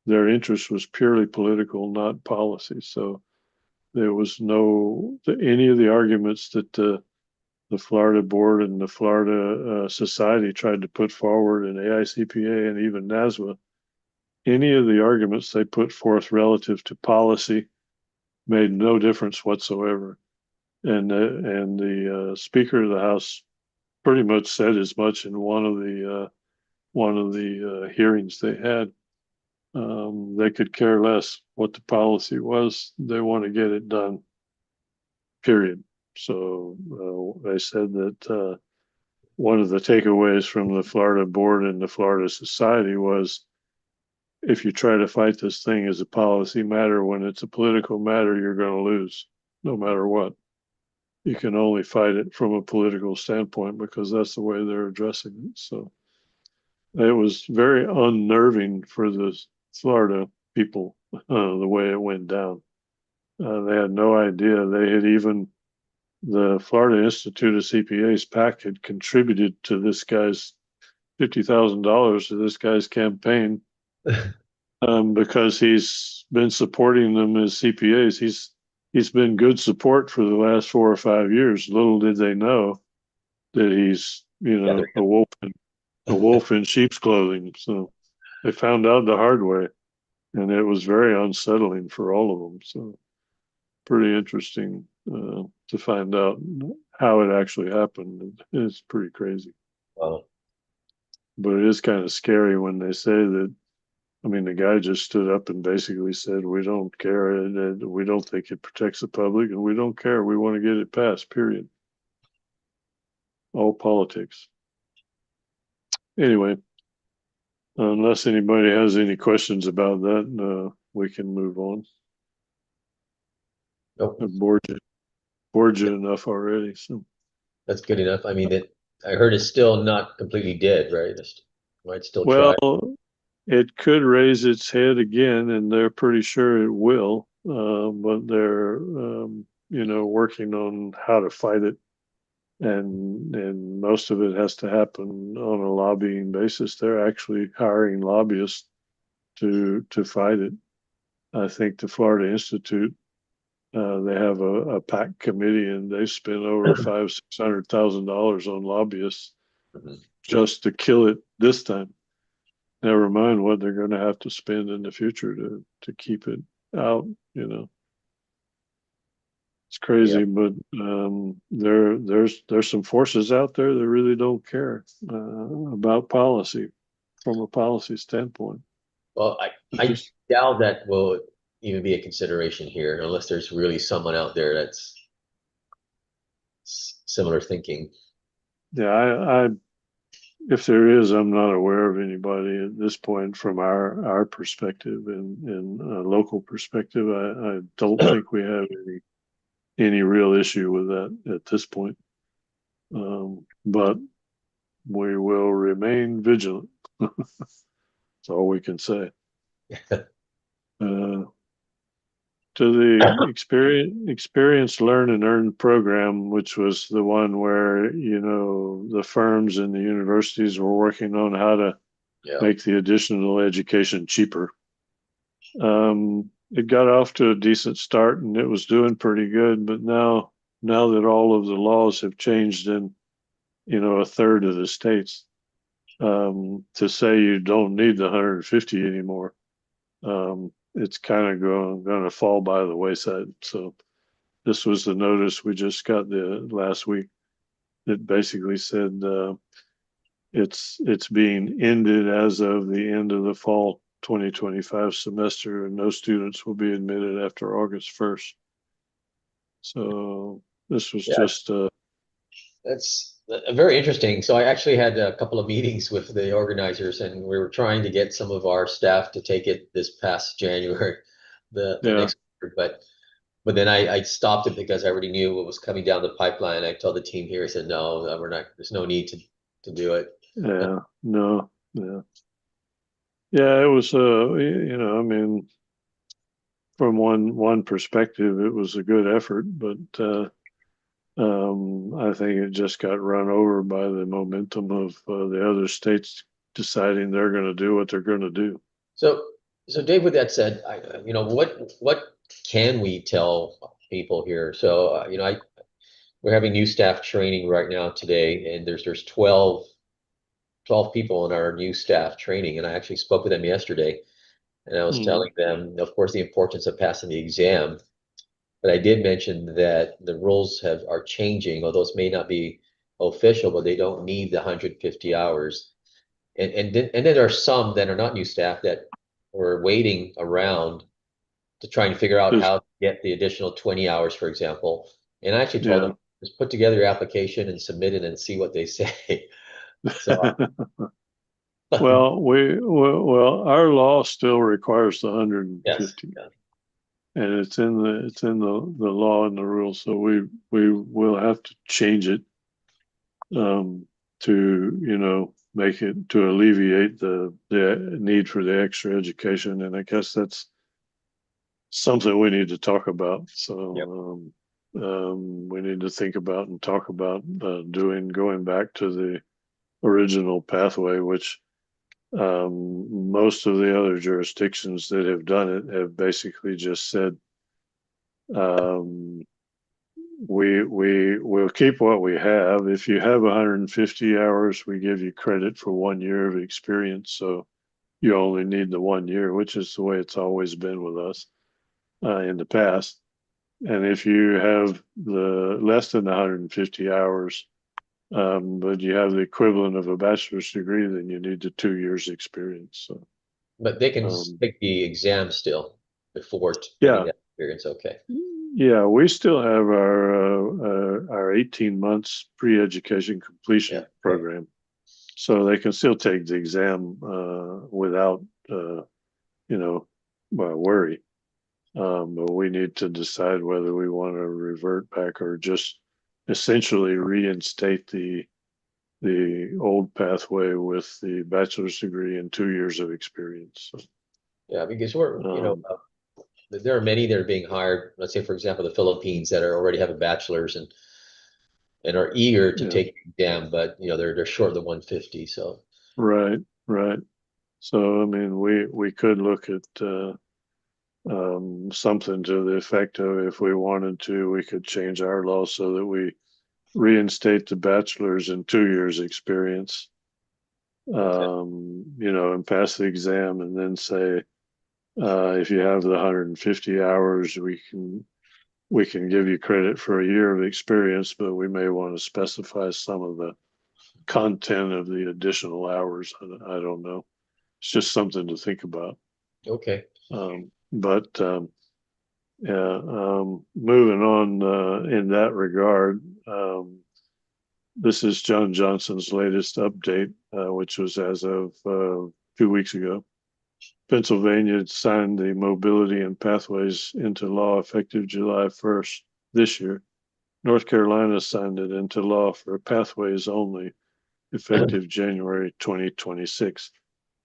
their interest was purely political, not policy. So there was no any of the arguments that the Florida board and the Florida society tried to put forward, and AICPA and even NASWA, any of the arguments they put forth relative to policy made no difference whatsoever. And the Speaker of the House pretty much said as much in one of the hearings they had. They could care less what the policy was. They want to get it done, period. So they said that one of the takeaways from the Florida board and the Florida society was, if you try to fight this thing as a policy matter, when it's a political matter, you're going to lose no matter what. You can only fight it from a political standpoint because that's the way they're addressing it. So it was very unnerving for the Florida people, the way it went down. They had no idea. The Florida Institute of CPAs PAC had contributed to this guy's $50,000 to this guy's campaign because he's been supporting them as CPAs. He's been good support for the last 4 or 5 years. Little did they know that he's a wolf in sheep's clothing. So they found out the hard way, and it was very unsettling for all of them. So pretty interesting to find out how it actually happened. It's pretty crazy. Wow. But it is kind of scary when they say that. I mean, the guy just stood up and basically said, we don't care, and we don't think it protects the public, and we don't care. We want to get it passed, period. All politics. Anyway, unless anybody has any questions about that, we can move on. Nope. I've bored you enough already. So That's good enough. I mean, I heard it's still not completely dead, right? It might still try. It could raise its head again, and they're pretty sure it will. But they're, working on how to fight it, and most of it has to happen on a lobbying basis. They're actually hiring lobbyists to fight it. I think the Florida Institute, they have a PAC committee, and they spent over $500,000-600,000 on lobbyists just to kill it this time. Never mind what they're going to have to spend in the future to keep it out. It's crazy, but there's some forces out there that really don't care about policy from a policy standpoint. Well, I doubt that will even be a consideration here, unless there's really someone out there that's similar thinking. Yeah, if there is, I'm not aware of anybody at this point from our perspective and a local perspective. I don't think we have any real issue with that at this point. But we will remain vigilant. That's all we can say. To the experience, learn and earn program, which was the one where the firms and the universities were working on how to make the additional education cheaper. It got off to a decent start, and it was doing pretty good. But now that all of the laws have changed in a third of the states, to say you don't need the 150 anymore, it's kind of going to fall by the wayside. So this was the notice we just got the last week. It basically said it's being ended as of the end of the fall 2025 semester, and no students will be admitted after August 1st. So this was just that's very interesting. So I actually had a couple of meetings with the organizers, and we were trying to get some of our staff to take it this past January, the next year. But then I stopped it because I already knew what was coming down the pipeline. I told the team here, I said, no, we're not. There's no need to do it. Yeah, no, yeah. Yeah, it was, I mean, from one perspective, it was a good effort, but I think it just got run over by the momentum of the other states deciding they're going to do what they're going to do. So So Dave, with that said, what can we tell people here? So, we're having new staff training right now today, and there's 12 people in our new staff training, and I actually spoke with them yesterday, and I was Mm, telling them, of course, the importance of passing the exam. But I did mention that the rules are changing, although those may not be official, but they don't need the 150 hours. And then there are some that are not new staff that were waiting around to try and figure out just, how to get the additional 20 hours, for example. And I actually told yeah. them, just put together your application and submit it and see what they say. So, Our law still requires the yes, 150, yeah. and it's in the law and the rules. So we will have to change it to make it to alleviate the need for the extra education, and I guess that's something we need to talk about. Yep. So we need to think about and talk about going back to the original pathway, which most of the other jurisdictions that have done it have basically just said um, we will keep what we have. If you have 150 hours, we give you credit for 1 year of experience. So you only need the 1 year, which is the way it's always been with us in the past. And if you have the less than 150 hours, but you have the equivalent of a bachelor's degree, then you need the 2 years experience. So, But they can um, take the exam still before getting yeah, that experience. Okay. yeah, we still have our 18 months pre-education Yeah. completion Okay. program, so they can still take the exam without worry. But we need to decide whether we want to revert back or just essentially reinstate the old pathway with the bachelor's degree and 2 years of experience. So, Yeah, because um, there are many that are being hired. Let's say, for example, the Philippines that already have a bachelor's and are eager to yeah, take the exam, but they're short of the 150. So right, right. So, I mean, we could look at something to the effect of if we wanted to, we could change our law so that we reinstate the bachelor's and 2 years experience, okay, and pass the exam, and then say, if you have the 150 hours, we can give you credit for a year of experience, but we may want to specify some of the content of the additional hours. I don't know. It's just something to think about. okay, But yeah, moving on in that regard, this is John Johnson's latest update, which was as of 2 weeks ago. Pennsylvania signed the Mobility and Pathways into law effective July 1st this year. North Carolina signed it into law for pathways only effective January 2026.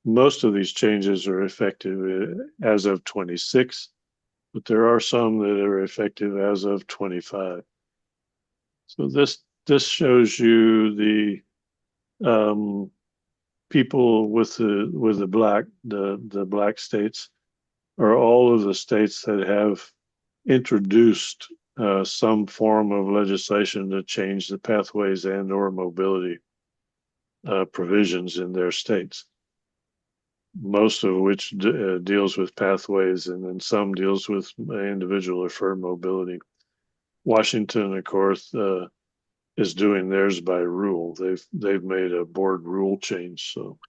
Most of these changes are effective as of 26, but there are some that are effective as of 25. So this shows you the people with the black states are all of the states that have introduced some form of legislation to change the pathways and or mobility provisions in their states. Most of which deals with pathways, and then some deals with individual or firm mobility. Washington, of course, is doing theirs by rule. They've made a board rule change. So,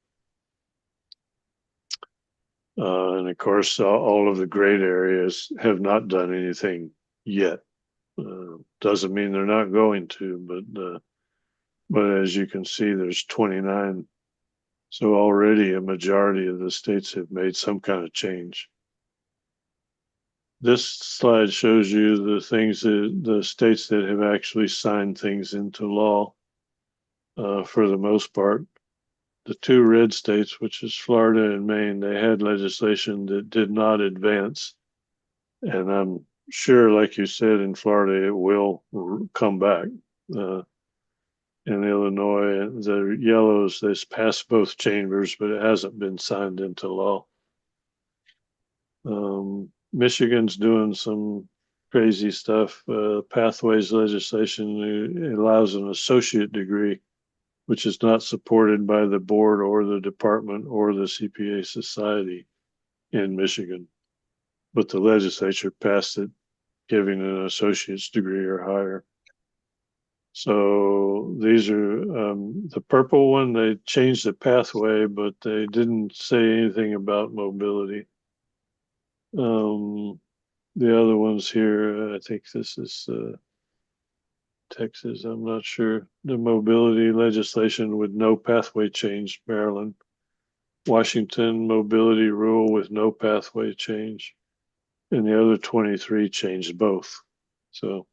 and of course, all of the great areas have not done anything yet. Doesn't mean they're not going to, but as you can see, there's 29. So already a majority of the states have made some kind of change. This slide shows you the states that have actually signed things into law for the most part. The two red states, which is Florida and Maine, they had legislation that did not advance. And I'm sure, like you said, in Florida, it will come back. In Illinois, the yellows, this passed both chambers, but it hasn't been signed into law. Michigan's doing some crazy stuff. Pathways legislation allows an associate degree, which is not supported by the board or the department or the CPA society in Michigan. But the legislature passed it, giving an associate's degree or higher. So these are the purple one, they changed the pathway, but they didn't say anything about mobility. The other ones here, I think this is Texas, I'm not sure. The mobility legislation with no pathway change, Maryland. Washington mobility rule with no pathway change. And the other 23 changed both. So,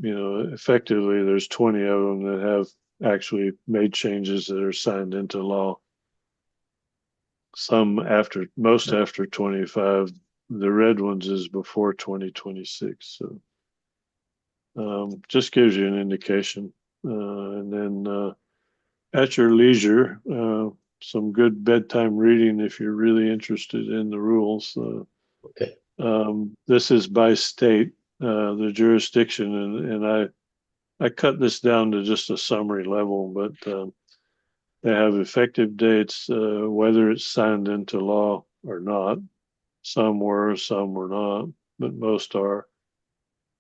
effectively, there's 20 of them that have actually made changes that are signed into law. Most after 25. The red ones is before 2026. So, just gives you an indication. And then at your leisure, some good bedtime reading if you're really interested in the rules. Okay. This is by state, the jurisdiction, and I cut this down to just a summary level, but they have effective dates, whether it's signed into law or not. Some were, some were not, but most are.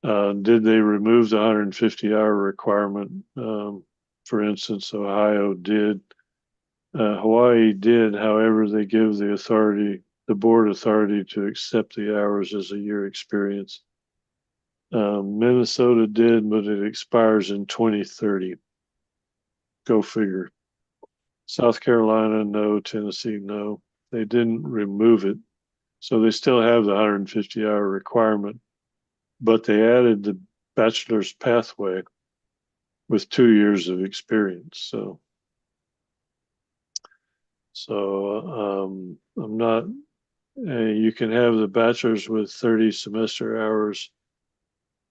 Did they remove the 150-hour requirement? For instance, Ohio did. Hawaii did, however, they give the board authority to accept the hours as a year experience. Minnesota did, but it expires in 2030. Go figure. South Carolina, no. Tennessee, no. They didn't remove it. So they still have the 150-hour requirement, but they added the bachelor's pathway with 2 years of experience. So I'm not, you can have the bachelor's with 30 semester hours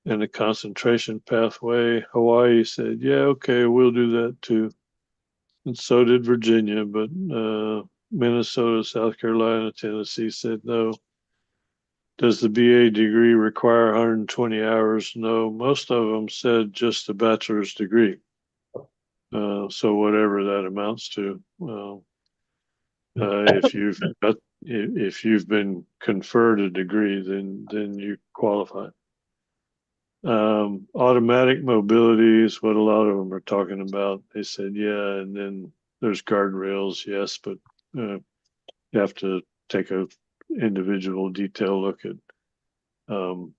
and a concentration pathway. Hawaii said, yeah, okay, we'll do that too. And so did Virginia, but Minnesota, South Carolina, Tennessee said no. Does the BA degree require 120 hours? No, most of them said just a bachelor's degree. So whatever that amounts to. If you've been conferred a degree, then you qualify. Automatic mobility is what a lot of them are talking about. They said, yeah, and then there's guardrails, yes, but you have to take a individual detailed look at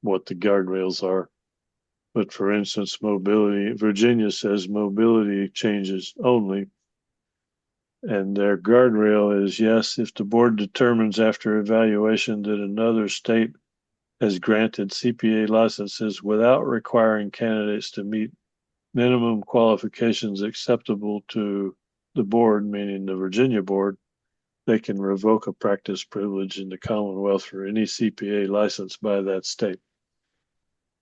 what the guardrails are. But for instance, mobility, Virginia says mobility changes only. And their guardrail is, yes, if the board determines after evaluation that another state has granted CPA licenses without requiring candidates to meet minimum qualifications acceptable to the board, meaning the Virginia board, they can revoke a practice privilege in the Commonwealth for any CPA licensed by that state.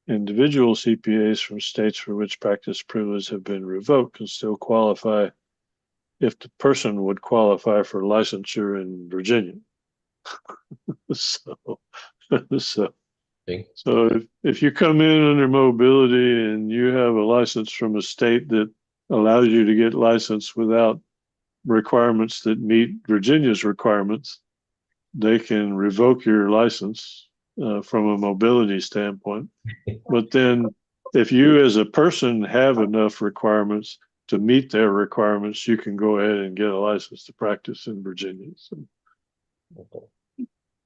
Individual CPAs from states for which practice privilege have been revoked can still qualify if the person would qualify for licensure in Virginia. so if you come in under mobility and you have a license from a state that allows you to get licensed without requirements that meet Virginia's requirements, they can revoke your license from a mobility standpoint. But then if you as a person have enough requirements to meet their requirements, you can go ahead and get a license to practice in Virginia. So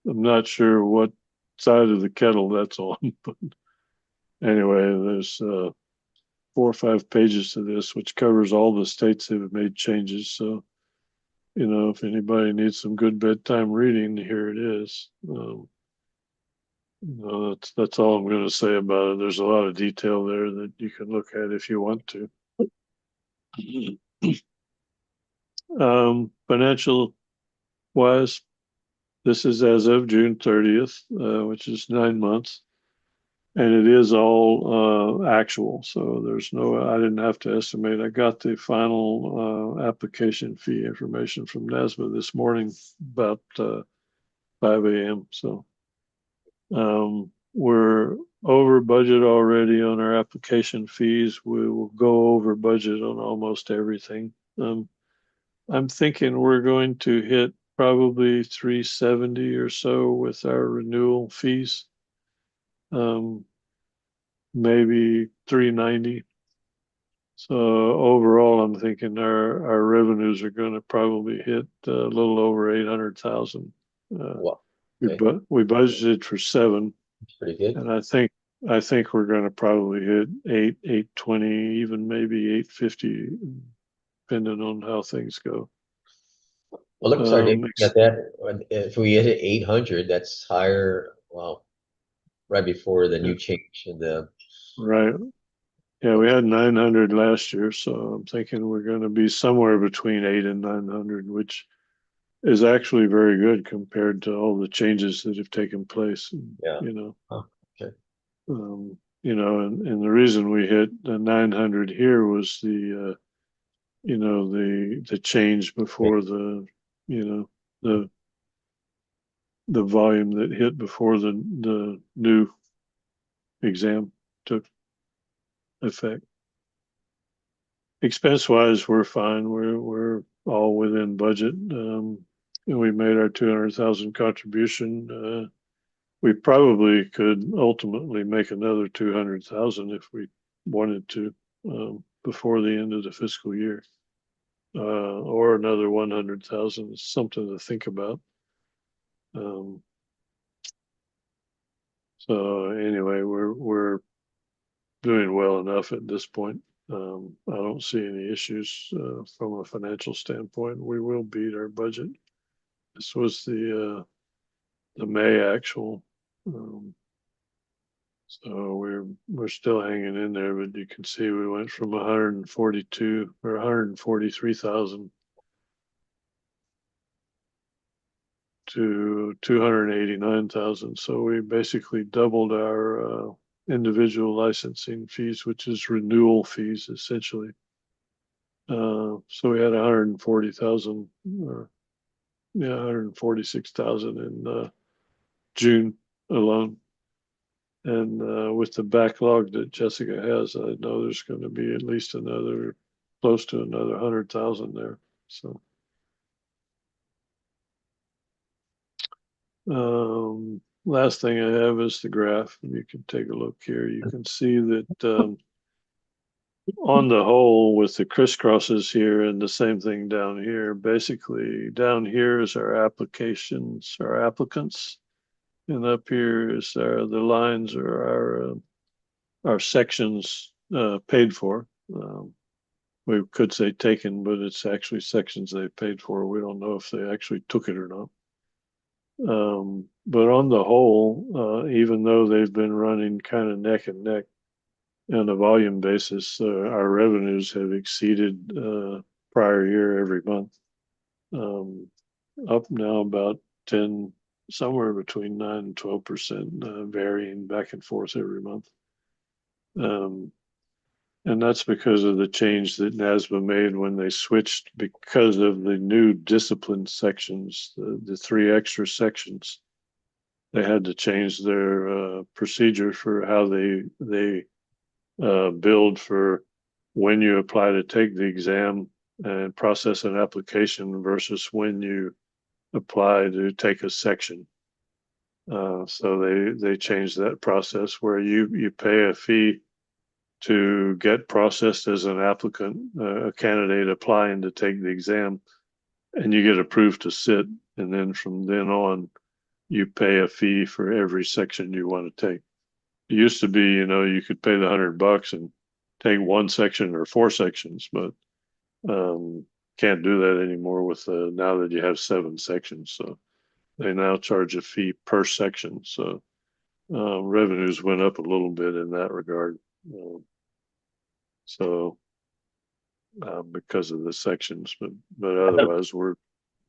I'm not sure what side of the kettle that's on, but anyway, there's 4 or 5 pages to this, which covers all the states that have made changes. So, if anybody needs some good bedtime reading, here it is. That's all I'm going to say about it. There's a lot of detail there that you can look at if you want to. Financial wise, this is as of June 30th, which is 9 months. And it is all actual. So I didn't have to estimate. I got the final application fee information from NASMA this morning about 5 a.m. So we're over budget already on our application fees. We will go over budget on almost everything. I'm thinking we're going to hit probably 370 or so with our renewal fees. Maybe 390. So overall, I'm thinking our revenues are going to probably hit a little over 800,000. Wow, We okay. we budgeted for 7, It's pretty good. and I think we're going to probably hit 820, even maybe 850, depending on how things go. Well, look, sorry, Dave, Ex- at that, if we hit 800, that's higher, well, right before the new change in the, right. Yeah, we had 900 last year, so I'm thinking we're going to be somewhere between 8 and 900, which is actually very good compared to all the changes that have taken place. yeah. You know, Oh, okay. and the reason we hit the 900 here was the change before you know, the the volume that hit before the new exam took effect. Expense wise, we're fine. We're all within budget. And we made our 200,000 contribution. We probably could ultimately make another 200,000 if we wanted to, before the end of the fiscal year, or another 100,000 is something to think about. So anyway, we're doing well enough at this point. I don't see any issues from a financial standpoint. We will beat our budget. This was the May actual. So we're still hanging in there, but you can see we went from 142 or 143,000 to 289,000. So we basically doubled our individual licensing fees, which is renewal fees essentially. So we had 140,000 or 146,000 in June alone. And with the backlog that Jessica has, I know there's going to be at least close to another 100,000 there. So, last thing I have is the graph. You can take a look here. You can see that on the whole, with the crisscrosses here and the same thing down here, basically down here is our applications, our applicants, and up here is the lines are our sections paid for. We could say taken, but it's actually sections they paid for. We don't know if they actually took it or not. But on the whole, even though they've been running kind of neck and neck on a volume basis, our revenues have exceeded prior year every month. Up now about 10, somewhere between 9 and 12%, varying back and forth every month. And that's because of the change that NASBA made when they switched because of the new discipline sections, the 3 extra sections. They had to change their procedure for how they build for when you apply to take the exam and process an application versus when you apply to take a section. So they changed that process where you pay a fee to get processed as an applicant, a candidate applying to take the exam, and you get approved to sit. And then from then on, you pay a fee for every section you want to take. It used to be, you could pay the $100 and take 1 section or 4 sections, but can't do that anymore with now that you have 7 sections. So they now charge a fee per section. So revenues went up a little bit in that regard. So because of the sections, but otherwise we're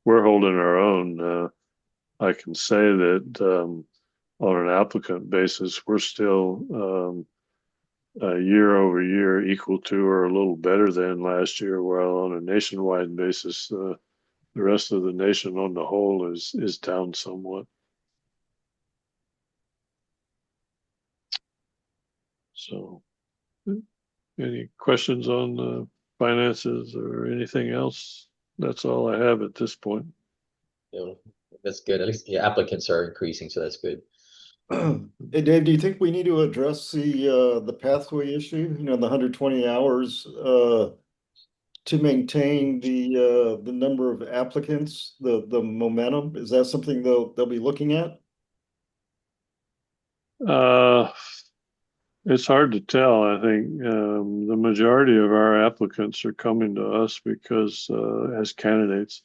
holding our own. I can say that on an applicant basis, we're still year over year equal to or a little better than last year, while on a nationwide basis, the rest of the nation on the whole is down somewhat. So, any questions on finances or anything else? That's all I have at this point. You know, that's good. At least the applicants are increasing, so that's good. Hey, Dave, do you think we need to address the pathway issue, you know, the 120 hours to maintain the number of applicants, the momentum? Is that something they'll be looking at? It's hard to tell. I think the majority of our applicants are coming to us because as candidates,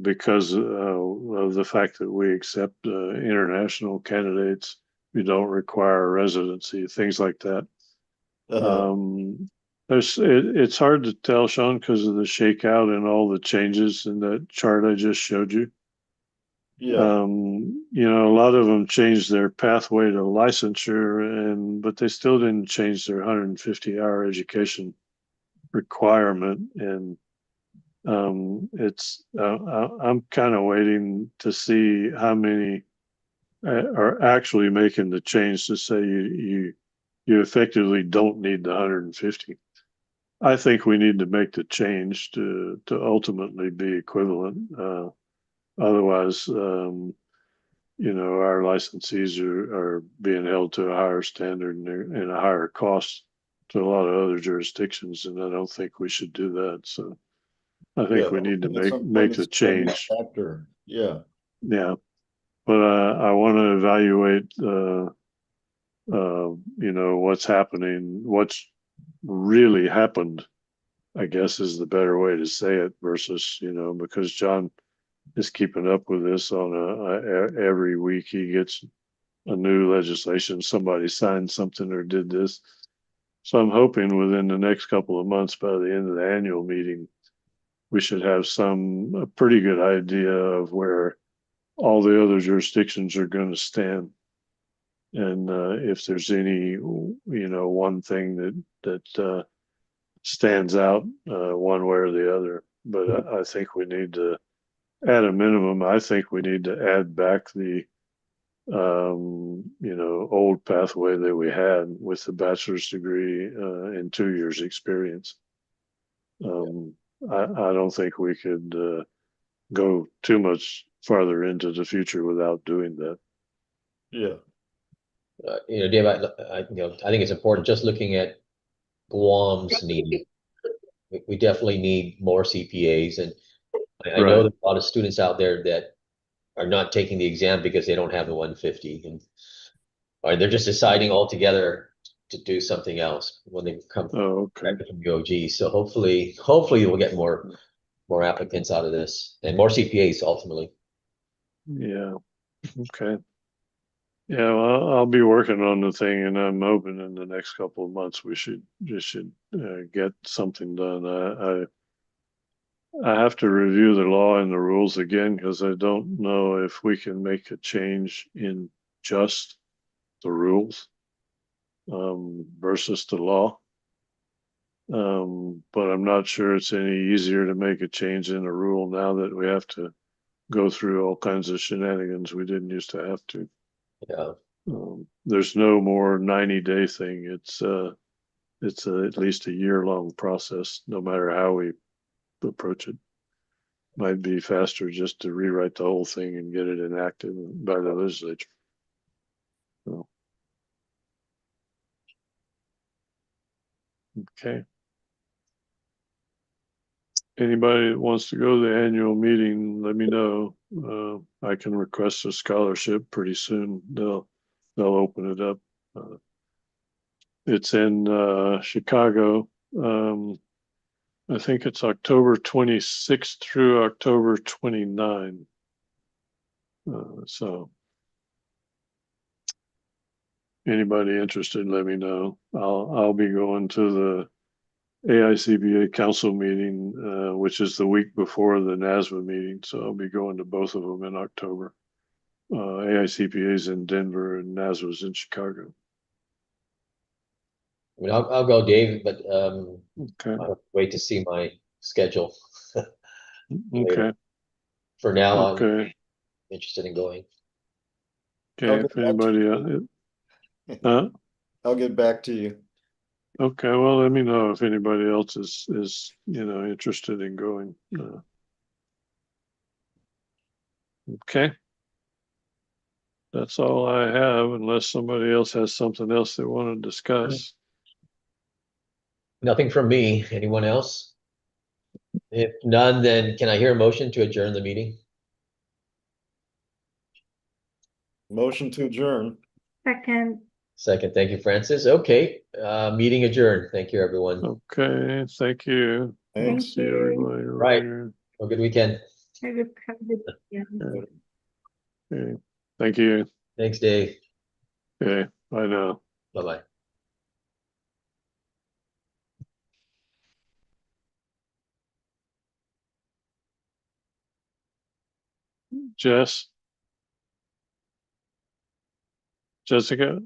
because of the fact that we accept international candidates. We don't require residency, things like that. It's hard to tell, Sean, because of the shakeout and all the changes in that chart I just showed you. Yeah, A lot of them changed their pathway to licensure, but they still didn't change their 150-hour education requirement. And I'm kind of waiting to see how many are actually making the change to say you effectively don't need the 150. I think we need to make the change to ultimately be equivalent. Otherwise, our licensees are being held to a higher standard and a higher cost to a lot of other jurisdictions, and I don't think we should do that. So I think we need to at some point make the it's gonna be a change. factor. Yeah, Yeah, but I want to evaluate, what's happening, what's really happened, I guess is the better way to say it, versus, because John is keeping up with this on every week he gets a new legislation, somebody signed something or did this. So I'm hoping within the next couple of months, by the end of the annual meeting, we should have a pretty good idea of where all the other jurisdictions are going to stand. And if there's any, one thing that stands out one way or the other. But I think we need to, at a minimum, I think we need to add back the, old pathway that we had with the bachelor's degree and 2 years experience. I don't think we could go too much farther into the future without doing that. yeah, Dave, I think it's important just looking at Guam's need. We definitely need more CPAs, and I know Right. there's a lot of students out there that are not taking the exam because they don't have the 150, or they're just deciding altogether to do something else when they come Oh, okay. back from UOG. So hopefully we'll get more applicants out of this and more CPAs ultimately. Yeah. Okay. Yeah, well, I'll be working on the thing, and I'm hoping in the next couple of months we should get something done. I have to review the law and the rules again because I don't know if we can make a change in just the rules versus the law. But I'm not sure it's any easier to make a change in a rule now that we have to go through all kinds of shenanigans we didn't used to have to. Yeah. There's no more 90-day thing. It's at least a year-long process, no matter how we approach it. Might be faster just to rewrite the whole thing and get it enacted by the legislature. So, okay. Anybody that wants to go to the annual meeting, let me know. I can request a scholarship pretty soon. They'll open it up. It's in Chicago. I think it's October 26th through October 29. So anybody interested, let me know. I'll be going to the AICBA council meeting, which is the week before the NASBA meeting. So I'll be going to both of them in October. AICPA is in Denver and NASBA is in Chicago. I mean, I'll go, Dave, but Okay. I'll wait to see my schedule. Okay. For now, Okay. I'm interested in going. Okay. If anybody, Huh? I'll get back to you. Okay, well, let me know if anybody else is interested in going. Okay. That's all I have, unless somebody else has something else they want to discuss. Nothing from me. Anyone else? If none, then can I hear a motion to adjourn the meeting? Motion to adjourn. Second. Second, thank you, Francis. Okay, meeting adjourned. Thank you, everyone. Okay, thank you. Thanks. See everybody Right. later. Have a good weekend. Have a good, yeah. Okay, thank you. Thanks, Dave. Okay, bye now. Bye-bye. Jessica,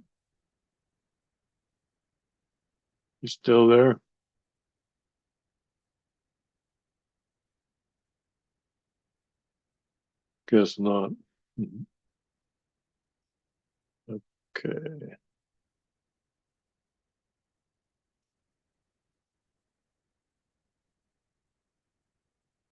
you still there? Guess not. Okay.